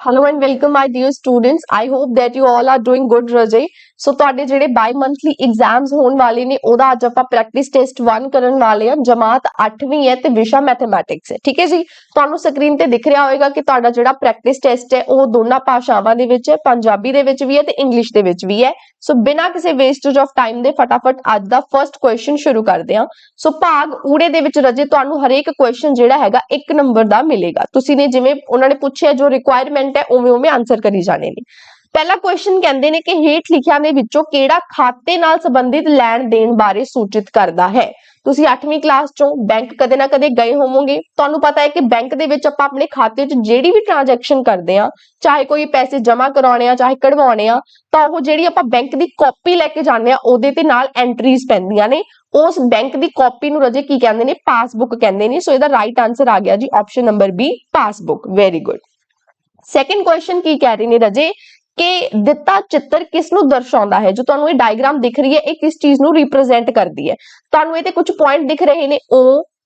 Hello and welcome, my dear students. I hope that you all are doing good, Rajay. ਸੋ ਤੁਹਾਡੇ ਜਿਹੜੇ ਬਾਈ monthly exams ਹੋਣ ਵਾਲੇ ਨੇ ਉਹਦਾ ਅੱਜ ਆਪਾਂ ਪ੍ਰੈਕਟਿਸ ਟੈਸਟ 1 ਕਰਨ ਵਾਲੇ ਆ। ਜਮਾਤ 8ਵੀਂ ਹੈ ਤੇ ਵਿਸ਼ਾ ਮੈਥਮੈਟਿਕਸ ਹੈ। ਠੀਕ ਹੈ ਜੀ, ਤੁਹਾਨੂੰ ਸਕਰੀਨ ਤੇ ਦਿਖ ਰਿਹਾ ਹੋਵੇਗਾ ਕਿ ਤੁਹਾਡਾ ਜਿਹੜਾ ਪ੍ਰੈਕਟਿਸ ਟੈਸਟ ਹੈ ਉਹ ਦੋਨਾਂ ਭਾਸ਼ਾਵਾਂ ਦੇ ਵਿੱਚ ਹੈ, ਪੰਜਾਬੀ ਦੇ ਵਿੱਚ ਵੀ ਹੈ ਤੇ ਇੰਗਲਿਸ਼ ਦੇ ਵਿੱਚ ਵੀ ਹੈ। ਸੋ ਬਿਨਾਂ ਕਿਸੇ ਵੇਸਟੇਜ ਆਫ ਟਾਈਮ ਦੇ ਫਟਾਫਟ ਅੱਜ ਦਾ ਫਰਸਟ ਕੁਐਸਚਨ ਸ਼ੁਰੂ ਕਰਦੇ ਹਾਂ। ਸੋ ਭਾਗ ਊੜੇ ਦੇ ਵਿੱਚ ਰਜੇ ਤੁਹਾਨੂੰ ਹਰੇਕ ਕੁਐਸਚਨ ਜਿਹੜਾ ਹੈਗਾ 1 ਨੰਬਰ ਦਾ ਮਿਲੇਗਾ। ਤੁਸੀਂ ਨੇ ਜਿਵੇਂ ਉਹਨਾਂ ਨੇ ਪੁੱਛਿਆ ਜੋ ਰਿਕੁਆਇਰਮੈਂਟ ਹੈ ਉਵੇਂ ਆਨਸਰ ਕਰੀ ਜਾਣੇ ਨੇ। ਪਹਿਲਾ ਕੁਐਸਚਨ ਕਹਿੰਦੇ ਨੇ ਕਿ ਹੇਠ ਲਿਖਿਆਂ ਦੇ ਵਿੱਚੋਂ ਕਿਹੜਾ ਖਾਤੇ ਨਾਲ ਸੰਬੰਧਿਤ ਲੈਣ ਦੇਣ ਬਾਰੇ ਸੂਚਿਤ ਕਰਦਾ ਹੈ। ਤੁਸੀਂ 8ਵੀਂ ਕਲਾਸ ਚੋਂ ਬੈਂਕ ਕਦੇ ਨਾ ਕਦੇ ਗਏ ਹੋਵੋਗੇ, ਤੁਹਾਨੂੰ ਪਤਾ ਹੈ ਕਿ ਬੈਂਕ ਦੇ ਵਿੱਚ ਆਪਾਂ ਆਪਣੇ ਖਾਤੇ 'ਚ ਜਿਹੜੀ ਵੀ ਟ੍ਰਾਂਜੈਕਸ਼ਨ ਕਰਦੇ ਆ, ਚਾਹੇ ਕੋਈ ਪੈਸੇ ਜਮ੍ਹਾਂ ਕਰਾਉਣੇ ਆ ਚਾਹੇ ਕਢਵਾਉਣੇ ਆ, ਤਾਂ ਉਹ ਜਿਹੜੀ ਆਪਾਂ ਬੈਂਕ ਦੀ ਕਾਪੀ ਲੈ ਕੇ ਜਾਂਦੇ ਆ ਉਹਦੇ ਤੇ ਨਾਲ ਐਂਟਰੀਜ਼ ਪੈਂਦੀਆਂ ਨੇ। ਉਸ ਬੈਂਕ ਦੀ ਕਾਪੀ ਨੂੰ ਰਜੇ ਕੀ ਕਹਿੰਦੇ ਨੇ? ਪਾਸਬੁੱਕ ਕਹਿੰਦੇ ਨੇ। ਸੋ ਇਹਦਾ ਰਾਈਟ ਆਨਸਰ ਆ ਗਿਆ ji option number B, passbook. Very good. Second question ਕੀ ਕਹਿ ਰਹੇ ਨੇ ਰਜੇ ਕਿ ਦਿੱਤਾ ਚਿੱਤਰ ਕਿਸ ਨੂੰ ਦਰਸਾਉਂਦਾ ਹੈ। ਜੋ ਤੁਹਾਨੂੰ ਇਹ ਡਾਇਗਰਾਮ ਦਿਖ ਰਹੀ ਹੈ ਇਹ ਕਿਸ ਚੀਜ਼ ਨੂੰ ਰਿਪਰੈਜ਼ੈਂਟ ਕਰਦੀ ਹੈ। ਤੁਹਾਨੂੰ ਇਹ ਤੇ ਕੁਝ ਪੁਆਇੰਟ ਦਿਖ ਰਹੇ ਨੇ O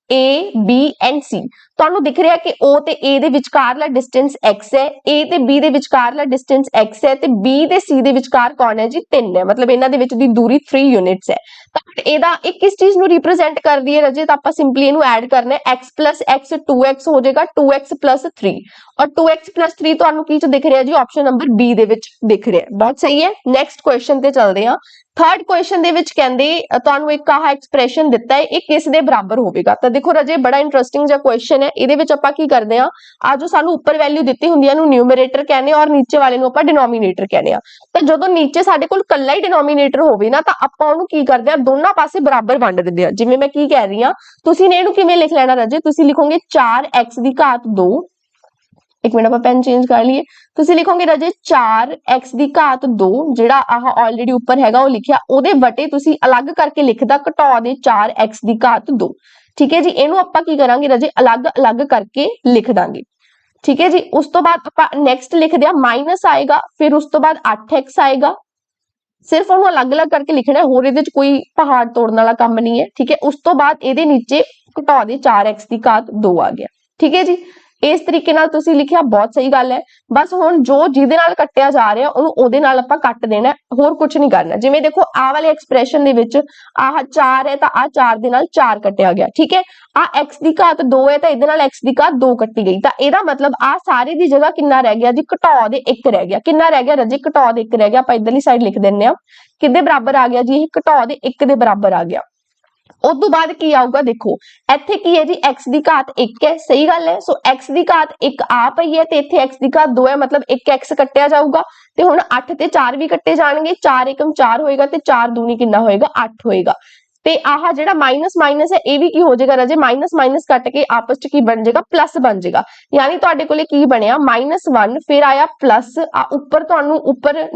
A B and C। ਤੁਹਾਨੂੰ ਦਿਖ ਰਿਹਾ ਕਿ O ਤੇ A ਦੇ ਵਿਚਕਾਰਲਾ ਡਿਸਟੈਂਸ x ਹੈ, A ਤੇ B ਦੇ ਵਿਚਕਾਰਲਾ ਡਿਸਟੈਂਸ x ਹੈ ਤੇ B ਤੇ C ਦੇ ਵਿਚਕਾਰ ਕੌਣ ਹੈ ਜੀ? 3 ਹੈ। ਮਤਲਬ ਇਹਨਾਂ ਦੇ ਵਿੱਚ ਦੀ ਦੂਰੀ 3 ਯੂਨਿਟਸ ਹੈ। ਤਾਂ ਇਹਦਾ ਇਹ ਕਿਸ ਚੀਜ਼ ਨੂੰ ਰਿਪਰੈਜ਼ੈਂਟ ਕਰਦੀ ਹੈ ਰਜੇ? ਤਾਂ ਆਪਾਂ ਸਿੰਪਲੀ ਇਹਨੂੰ ਐਡ ਕਰਨਾ ਹੈ। x + x 2x ਹੋ ਜਾਏਗਾ, 2x + 3 ਔਰ 2x + 3 ਤੁਹਾਨੂੰ ਕੀ ਚ ਦਿਖ ਰਿਹਾ ਜੀ? ਆਪਸ਼ਨ ਨੰਬਰ B ਦੇ ਵਿੱਚ ਦਿਖ ਰਿਹਾ। ਬਹੁਤ ਸਹੀ ਹੈ। ਨੈਕਸਟ ਕੁਐਸਚਨ ਤੇ ਚੱਲਦੇ ਹਾਂ। ਥਰਡ ਕੁਐਸਚਨ ਦੇ ਵਿੱਚ ਕਹਿੰਦੇ ਤੁਹਾਨੂੰ ਇੱਕ ਆਹ ਐਕਸਪ੍ਰੈਸ਼ਨ ਦਿੱਤਾ ਹੈ, ਇਹ ਕਿਸ ਦੇ ਬਰਾਬਰ ਹੋਵੇਗਾ? ਤਾਂ ਦੇਖੋ ਰਜੇ ਬੜਾ ਇੰਟਰਸਟਿੰਗ ਜਿਹਾ ਕੁਐਸਚਨ ਹੈ। ਇਹਦੇ ਵਿੱਚ ਆਪਾਂ ਕੀ ਕਰਦੇ ਆ, ਆ ਜੋ ਸਾਨੂੰ ਉੱਪਰ ਵੈਲਿਊ ਦਿੱਤੀ ਹੁੰਦੀ ਹੈ ਇਹਨੂੰ ਨਿਊਮਰੇਟਰ ਕਹਿੰਦੇ ਆ ਔਰ ਨੀਚੇ ਵਾਲੇ ਨੂੰ ਆਪਾਂ ਡਿਨੋਮੀਨੇਟਰ ਕਹਿੰਦੇ ਆ। ਤਾਂ ਜਦੋਂ ਨੀਚੇ ਸਾਡੇ ਕੋਲ ਕੱਲਾ ਹੀ ਡਿਨੋਮੀਨੇਟਰ ਹੋਵੇ ਨਾ ਤਾਂ ਆਪਾਂ ਉਹਨੂੰ ਕੀ ਕਰਦੇ ਆ, ਦੋਨਾਂ ਪਾਸੇ ਬਰਾਬਰ ਵੰਡ ਦਿੰਦੇ ਆ। ਜਿਵੇਂ ਮੈਂ ਕੀ ਕਹਿ ਰਹੀ ਆ, ਤੁਸੀਂ ਨੇ ਇਹਨੂੰ ਕਿਵੇਂ ਲਿਖ ਲੈਣਾ ਰਜੇ? ਤੁਸੀਂ ਲਿਖੋਗੇ 4x ਦੀ ਘਾਤ 2। ਇੱਕ ਮਿੰਟ ਆਪਾਂ ਪੈਨ ਚੇਂਜ ਕਰ ਲਈਏ। ਤੁਸੀਂ ਲਿਖੋਗੇ ਰਜੇ 4x ਦੀ ਘਾਤ 2, ਜਿਹੜਾ ਆਹ ਆਲਰੇਡੀ ਉੱਪਰ ਹੈਗਾ ਉਹ ਲਿਖਿਆ, ਉਹਦੇ ਵਟੇ ਤੁਸੀਂ ਅਲੱਗ ਕਰਕੇ ਲਿਖਦਾ ਘਟਾ ਦੇ 4x ਦੀ ਘਾਤ 2। ਠੀਕ ਹੈ ਜੀ, ਇਹਨੂੰ ਆਪਾਂ ਕੀ ਕਰਾਂਗੇ ਰਜੇ? ਅਲੱਗ-ਅਲੱਗ ਕਰਕੇ ਲਿਖ ਦਾਂਗੇ। ਠੀਕ ਹੈ ਜੀ, ਉਸ ਤੋਂ ਬਾਅਦ ਆਪਾਂ ਨੈਕਸਟ ਲਿਖਦੇ ਆ ਮਾਈਨਸ ਆਏਗਾ, ਫਿਰ ਉਸ ਤੋਂ ਬਾਅਦ 8x ਆਏਗਾ। ਸਿਰਫ ਉਹਨੂੰ ਅਲੱਗ-ਅਲੱਗ ਕਰਕੇ ਲਿਖਣਾ ਹੈ, ਹੋਰ ਇਹਦੇ 'ਚ ਕੋਈ ਪਹਾੜ ਤੋੜਨ ਵਾਲਾ ਕੰਮ ਨਹੀਂ ਹੈ। ਠੀਕ ਹੈ, ਉਸ ਤੋਂ ਬਾਅਦ ਇਹਦੇ ਨੀਚੇ ਘਟਾ ਦੇ 4x ਦੀ ਘਾਤ 2 ਆ ਗਿਆ। ਠੀਕ ਹੈ ਜੀ, ਇਸ ਤਰੀਕੇ ਨਾਲ ਤੁਸੀਂ ਲਿਖਿਆ, ਬਹੁਤ ਸਹੀ ਗੱਲ ਹੈ। ਬਸ ਹੁਣ ਜੋ ਜਿਹਦੇ ਨਾਲ ਕੱਟਿਆ ਜਾ ਰਿਹਾ ਉਹਨੂੰ ਉਹਦੇ ਨਾਲ ਆਪਾਂ ਕੱਟ ਦੇਣਾ, ਹੋਰ ਕੁਝ ਨਹੀਂ ਕਰਨਾ। ਜਿਵੇਂ ਦੇਖੋ ਆਹ ਵਾਲੇ ਐਕਸਪ੍ਰੈਸ਼ਨ ਦੇ ਵਿੱਚ ਆਹ 4 ਹੈ ਤਾਂ ਆਹ 4 ਦੇ ਨਾਲ 4 ਕੱਟਿਆ ਗਿਆ। ਠੀਕ ਹੈ, ਆਹ x ਦੀ ਘਾਤ 2 ਹੈ ਤਾਂ ਇਹਦੇ ਨਾਲ x ਦੀ ਘਾਤ 2 ਕੱਟੀ ਗਈ। ਤਾਂ ਇਹਦਾ ਮਤਲਬ ਆਹ ਸਾਰੇ ਦੀ ਜਗ੍ਹਾ ਕਿੰਨਾ ਰਹਿ ਗਿਆ ਜੀ? ਘਟਾ ਦੇ 1 ਰਹਿ ਗਿਆ। ਕਿੰਨਾ ਰਹਿ ਗਿਆ ਰਜੇ? ਘਟਾ ਦੇ 1 ਰਹਿ ਗਿਆ। ਆਪਾਂ ਇਧਰਲੀ ਸਾਈਡ ਲਿਖ ਦਿੰਨੇ ਆ, ਕਿਹਦੇ ਬਰਾਬਰ ਆ ਗਿਆ ਜੀ? ਇਹ ਘਟਾ ਦੇ 1 ਦੇ ਬਰਾਬਰ ਆ ਗਿਆ। ਉਸ ਤੋਂ ਬਾਅਦ ਕੀ ਆਊਗਾ? ਦੇਖੋ ਇੱਥੇ ਕੀ ਹੈ ਜੀ? x ਦੀ ਘਾਤ 1 ਹੈ। ਸਹੀ ਗੱਲ ਹੈ। ਸੋ x ਦੀ ਘਾਤ 1 ਆ ਪਈ ਹੈ ਤੇ ਇੱਥੇ x ਦੀ ਘਾਤ 2 ਹੈ, ਮਤਲਬ 1x ਕੱਟਿਆ ਜਾਊਗਾ ਤੇ ਹੁਣ 8 ਤੇ 4 ਵੀ ਕੱਟੇ ਜਾਣਗੇ। 4 ਏਕਮ 4 ਹੋਏਗਾ ਤੇ 4 ਦੂਣੀ ਕਿੰਨਾ ਹੋਏਗਾ? 8 ਹੋਏਗਾ। ਤੇ ਆਹ ਜਿਹੜਾ ਮਾਈਨਸ ਮਾਈਨਸ ਹੈ ਇਹ ਵੀ ਕੀ ਹੋ ਜਾਏਗਾ ਰਜੇ? ਮਾਈਨਸ ਮਾਈਨਸ ਕੱਟ ਕੇ ਆਪਸ ਚ ਕੀ ਬਣ ਜਾਏਗਾ? ਪਲੱਸ ਬਣ ਜਾਏਗਾ। ਯਾਨੀ ਤੁਹਾਡੇ ਕੋਲੇ ਕੀ ਬਣਿਆ? -1 ਫਿਰ ਆਇਆ ਪਲੱਸ ਆ ਉੱਪਰ, ਤੁਹਾਨੂੰ ਉੱਪਰ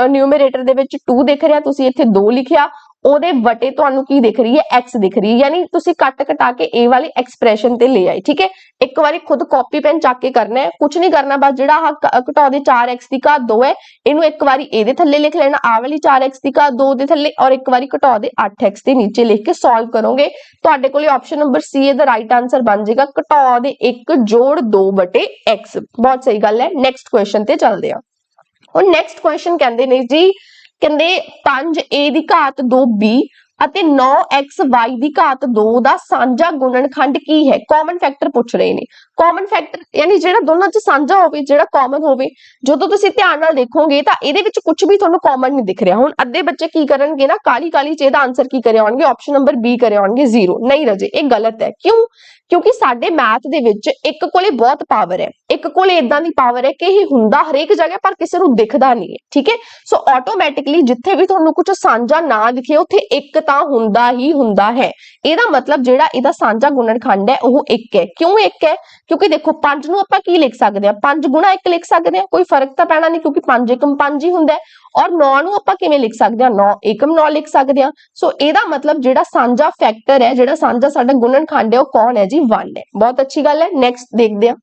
ਨਿਊਮਰੇਟਰ ਦੇ ਵਿੱਚ 2 ਦਿਖ ਰਿਹਾ, ਤੁਸੀਂ ਇੱਥੇ 2 ਲਿਖਿਆ, ਉਹਦੇ ਵਟੇ ਤੁਹਾਨੂੰ ਕੀ ਦਿਖ ਰਹੀ ਹੈ? x ਦਿਖ ਰਹੀ ਹੈ। ਯਾਨੀ ਤੁਸੀਂ ਕੱਟ ਕਟਾ ਕੇ ਇਹ ਵਾਲੀ ਐਕਸਪ੍ਰੈਸ਼ਨ ਤੇ ਲੈ ਆਏ। ਠੀਕ ਹੈ, ਇੱਕ ਵਾਰੀ ਖੁਦ ਕਾਪੀ ਪੈਨ ਚੱਕ ਕੇ ਕਰਨਾ ਹੈ, ਕੁਝ ਨਹੀਂ ਕਰਨਾ। ਬਸ ਜਿਹੜਾ ਆਹ ਘਟਾ ਦੇ 4x ਦੀ ਘਾਤ 2 ਹੈ ਇਹਨੂੰ ਇੱਕ ਵਾਰੀ ਇਹਦੇ ਥੱਲੇ ਲਿਖ ਲੈਣਾ, ਆਹ ਵਾਲੀ 4x ਦੀ ਘਾਤ 2 ਦੇ ਥੱਲੇ, ਔਰ ਇੱਕ ਵਾਰੀ ਘਟਾ ਦੇ 8x ਦੇ ਨੀਚੇ ਲਿਖ ਕੇ ਸੋਲਵ ਕਰੋਗੇ। ਤੁਹਾਡੇ ਕੋਲੇ ਆਪਸ਼ਨ ਨੰਬਰ C ਇਹਦਾ ਰਾਈਟ ਆਨਸਰ ਬਣ ਜਾਏਗਾ, ਘਟਾ ਦੇ 1 ਜੋੜ 2/x। ਬਹੁਤ ਸਹੀ ਗੱਲ ਹੈ। ਨੈਕਸਟ ਕੁਐਸਚਨ ਤੇ ਚੱਲਦੇ ਹਾਂ। ਹੁਣ ਨੈਕਸਟ ਕੁਐਸਚਨ ਕਹਿੰਦੇ ਨੇ ਜੀ, ਕਹਿੰਦੇ 5a ਦੀ ਘਾਤ 2b ਅਤੇ 9xy ਦੀ ਘਾਤ 2 ਦਾ ਸਾਂਝਾ ਗੁਣਨਖੰਡ ਕੀ ਹੈ? ਕਾਮਨ ਫੈਕਟਰ ਪੁੱਛ ਰਹੇ ਨੇ। ਕਾਮਨ ਫੈਕਟਰ ਯਾਨੀ ਜਿਹੜਾ ਦੋਨਾਂ 'ਚ ਸਾਂਝਾ ਹੋਵੇ, ਜਿਹੜਾ ਕਾਮਨ ਹੋਵੇ। ਜਦੋਂ ਤੁਸੀਂ ਧਿਆਨ ਨਾਲ ਦੇਖੋਗੇ ਤਾਂ ਇਹਦੇ ਵਿੱਚ ਕੁਝ ਵੀ ਤੁਹਾਨੂੰ ਕਾਮਨ ਨਹੀਂ ਦਿਖ ਰਿਹਾ। ਹੁਣ ਅੱਧੇ ਬੱਚੇ ਕੀ ਕਰਨਗੇ ਨਾ, ਕਾਲੀ ਕਾਲੀ 'ਚ ਇਹਦਾ ਆਨਸਰ ਕੀ ਕਰਿਆ ਆਉਣਗੇ? ਆਪਸ਼ਨ ਨੰਬਰ B ਕਰਿਆ ਆਉਣਗੇ 0। ਨਹੀਂ ਰਜੇ, ਇਹ ਗਲਤ ਹੈ। ਕਿਉਂ? ਕਿਉਂਕਿ ਸਾਡੇ ਮੈਥ ਦੇ ਵਿੱਚ ਇੱਕ ਕੋਲੇ ਬਹੁਤ ਪਾਵਰ ਹੈ, ਇੱਕ ਕੋਲੇ ਇਦਾਂ ਦੀ ਪਾਵਰ ਹੈ ਕਿ ਇਹ ਹੁੰਦਾ ਹਰੇਕ ਜਗ੍ਹਾ ਪਰ ਕਿਸੇ ਨੂੰ ਦਿਖਦਾ ਨਹੀਂ ਹੈ। ਠੀਕ ਹੈ, ਸੋ ਆਟੋਮੈਟਿਕਲੀ ਜਿੱਥੇ ਵੀ ਤੁਹਾਨੂੰ ਕੁਝ ਸਾਂਝਾ ਨਾ ਦਿਖੇ ਉੱਥੇ ਇੱਕ ਤਾਂ ਹੁੰਦਾ ਹੀ ਹੁੰਦਾ ਹੈ। ਇਹਦਾ ਮਤਲਬ ਜਿਹੜਾ ਇਹਦਾ ਸਾਂਝਾ ਗੁਣਨਖੰਡ ਹੈ ਉਹ 1 ਹੈ। ਕਿਉਂ 1 ਹੈ? ਕਿਉਂਕਿ ਦੇਖੋ 5 ਨੂੰ ਆਪਾਂ ਕੀ ਲਿਖ ਸਕਦੇ ਹਾਂ? 5 ਗੁਣਾ 1 ਲਿਖ ਸਕਦੇ ਹਾਂ, ਕੋਈ ਫਰਕ ਤਾਂ ਪੈਣਾ ਨਹੀਂ ਕਿਉਂਕਿ 5 ਏਕਮ 5 ਹੀ ਹੁੰਦਾ ਹੈ। ਔਰ 9 ਨੂੰ ਆਪਾਂ ਕਿਵੇਂ ਲਿਖ ਸਕਦੇ ਹਾਂ? 9 ਏਕਮ 9 ਲਿਖ ਸਕਦੇ ਹਾਂ। ਸੋ ਇਹਦਾ ਮਤਲਬ ਜਿਹੜਾ ਸਾਂਝਾ ਫੈਕਟਰ ਹੈ, ਜਿਹੜਾ ਸਾਂਝਾ ਸਾਡਾ ਗੁਣਨਖੰਡ ਹੈ ਉਹ ਕੌਣ ਹੈ ਜੀ? 1 ਹੈ। ਬਹੁਤ ਅੱਛੀ ਗੱਲ ਹੈ। ਨੈਕਸਟ ਦੇਖਦੇ ਹਾਂ।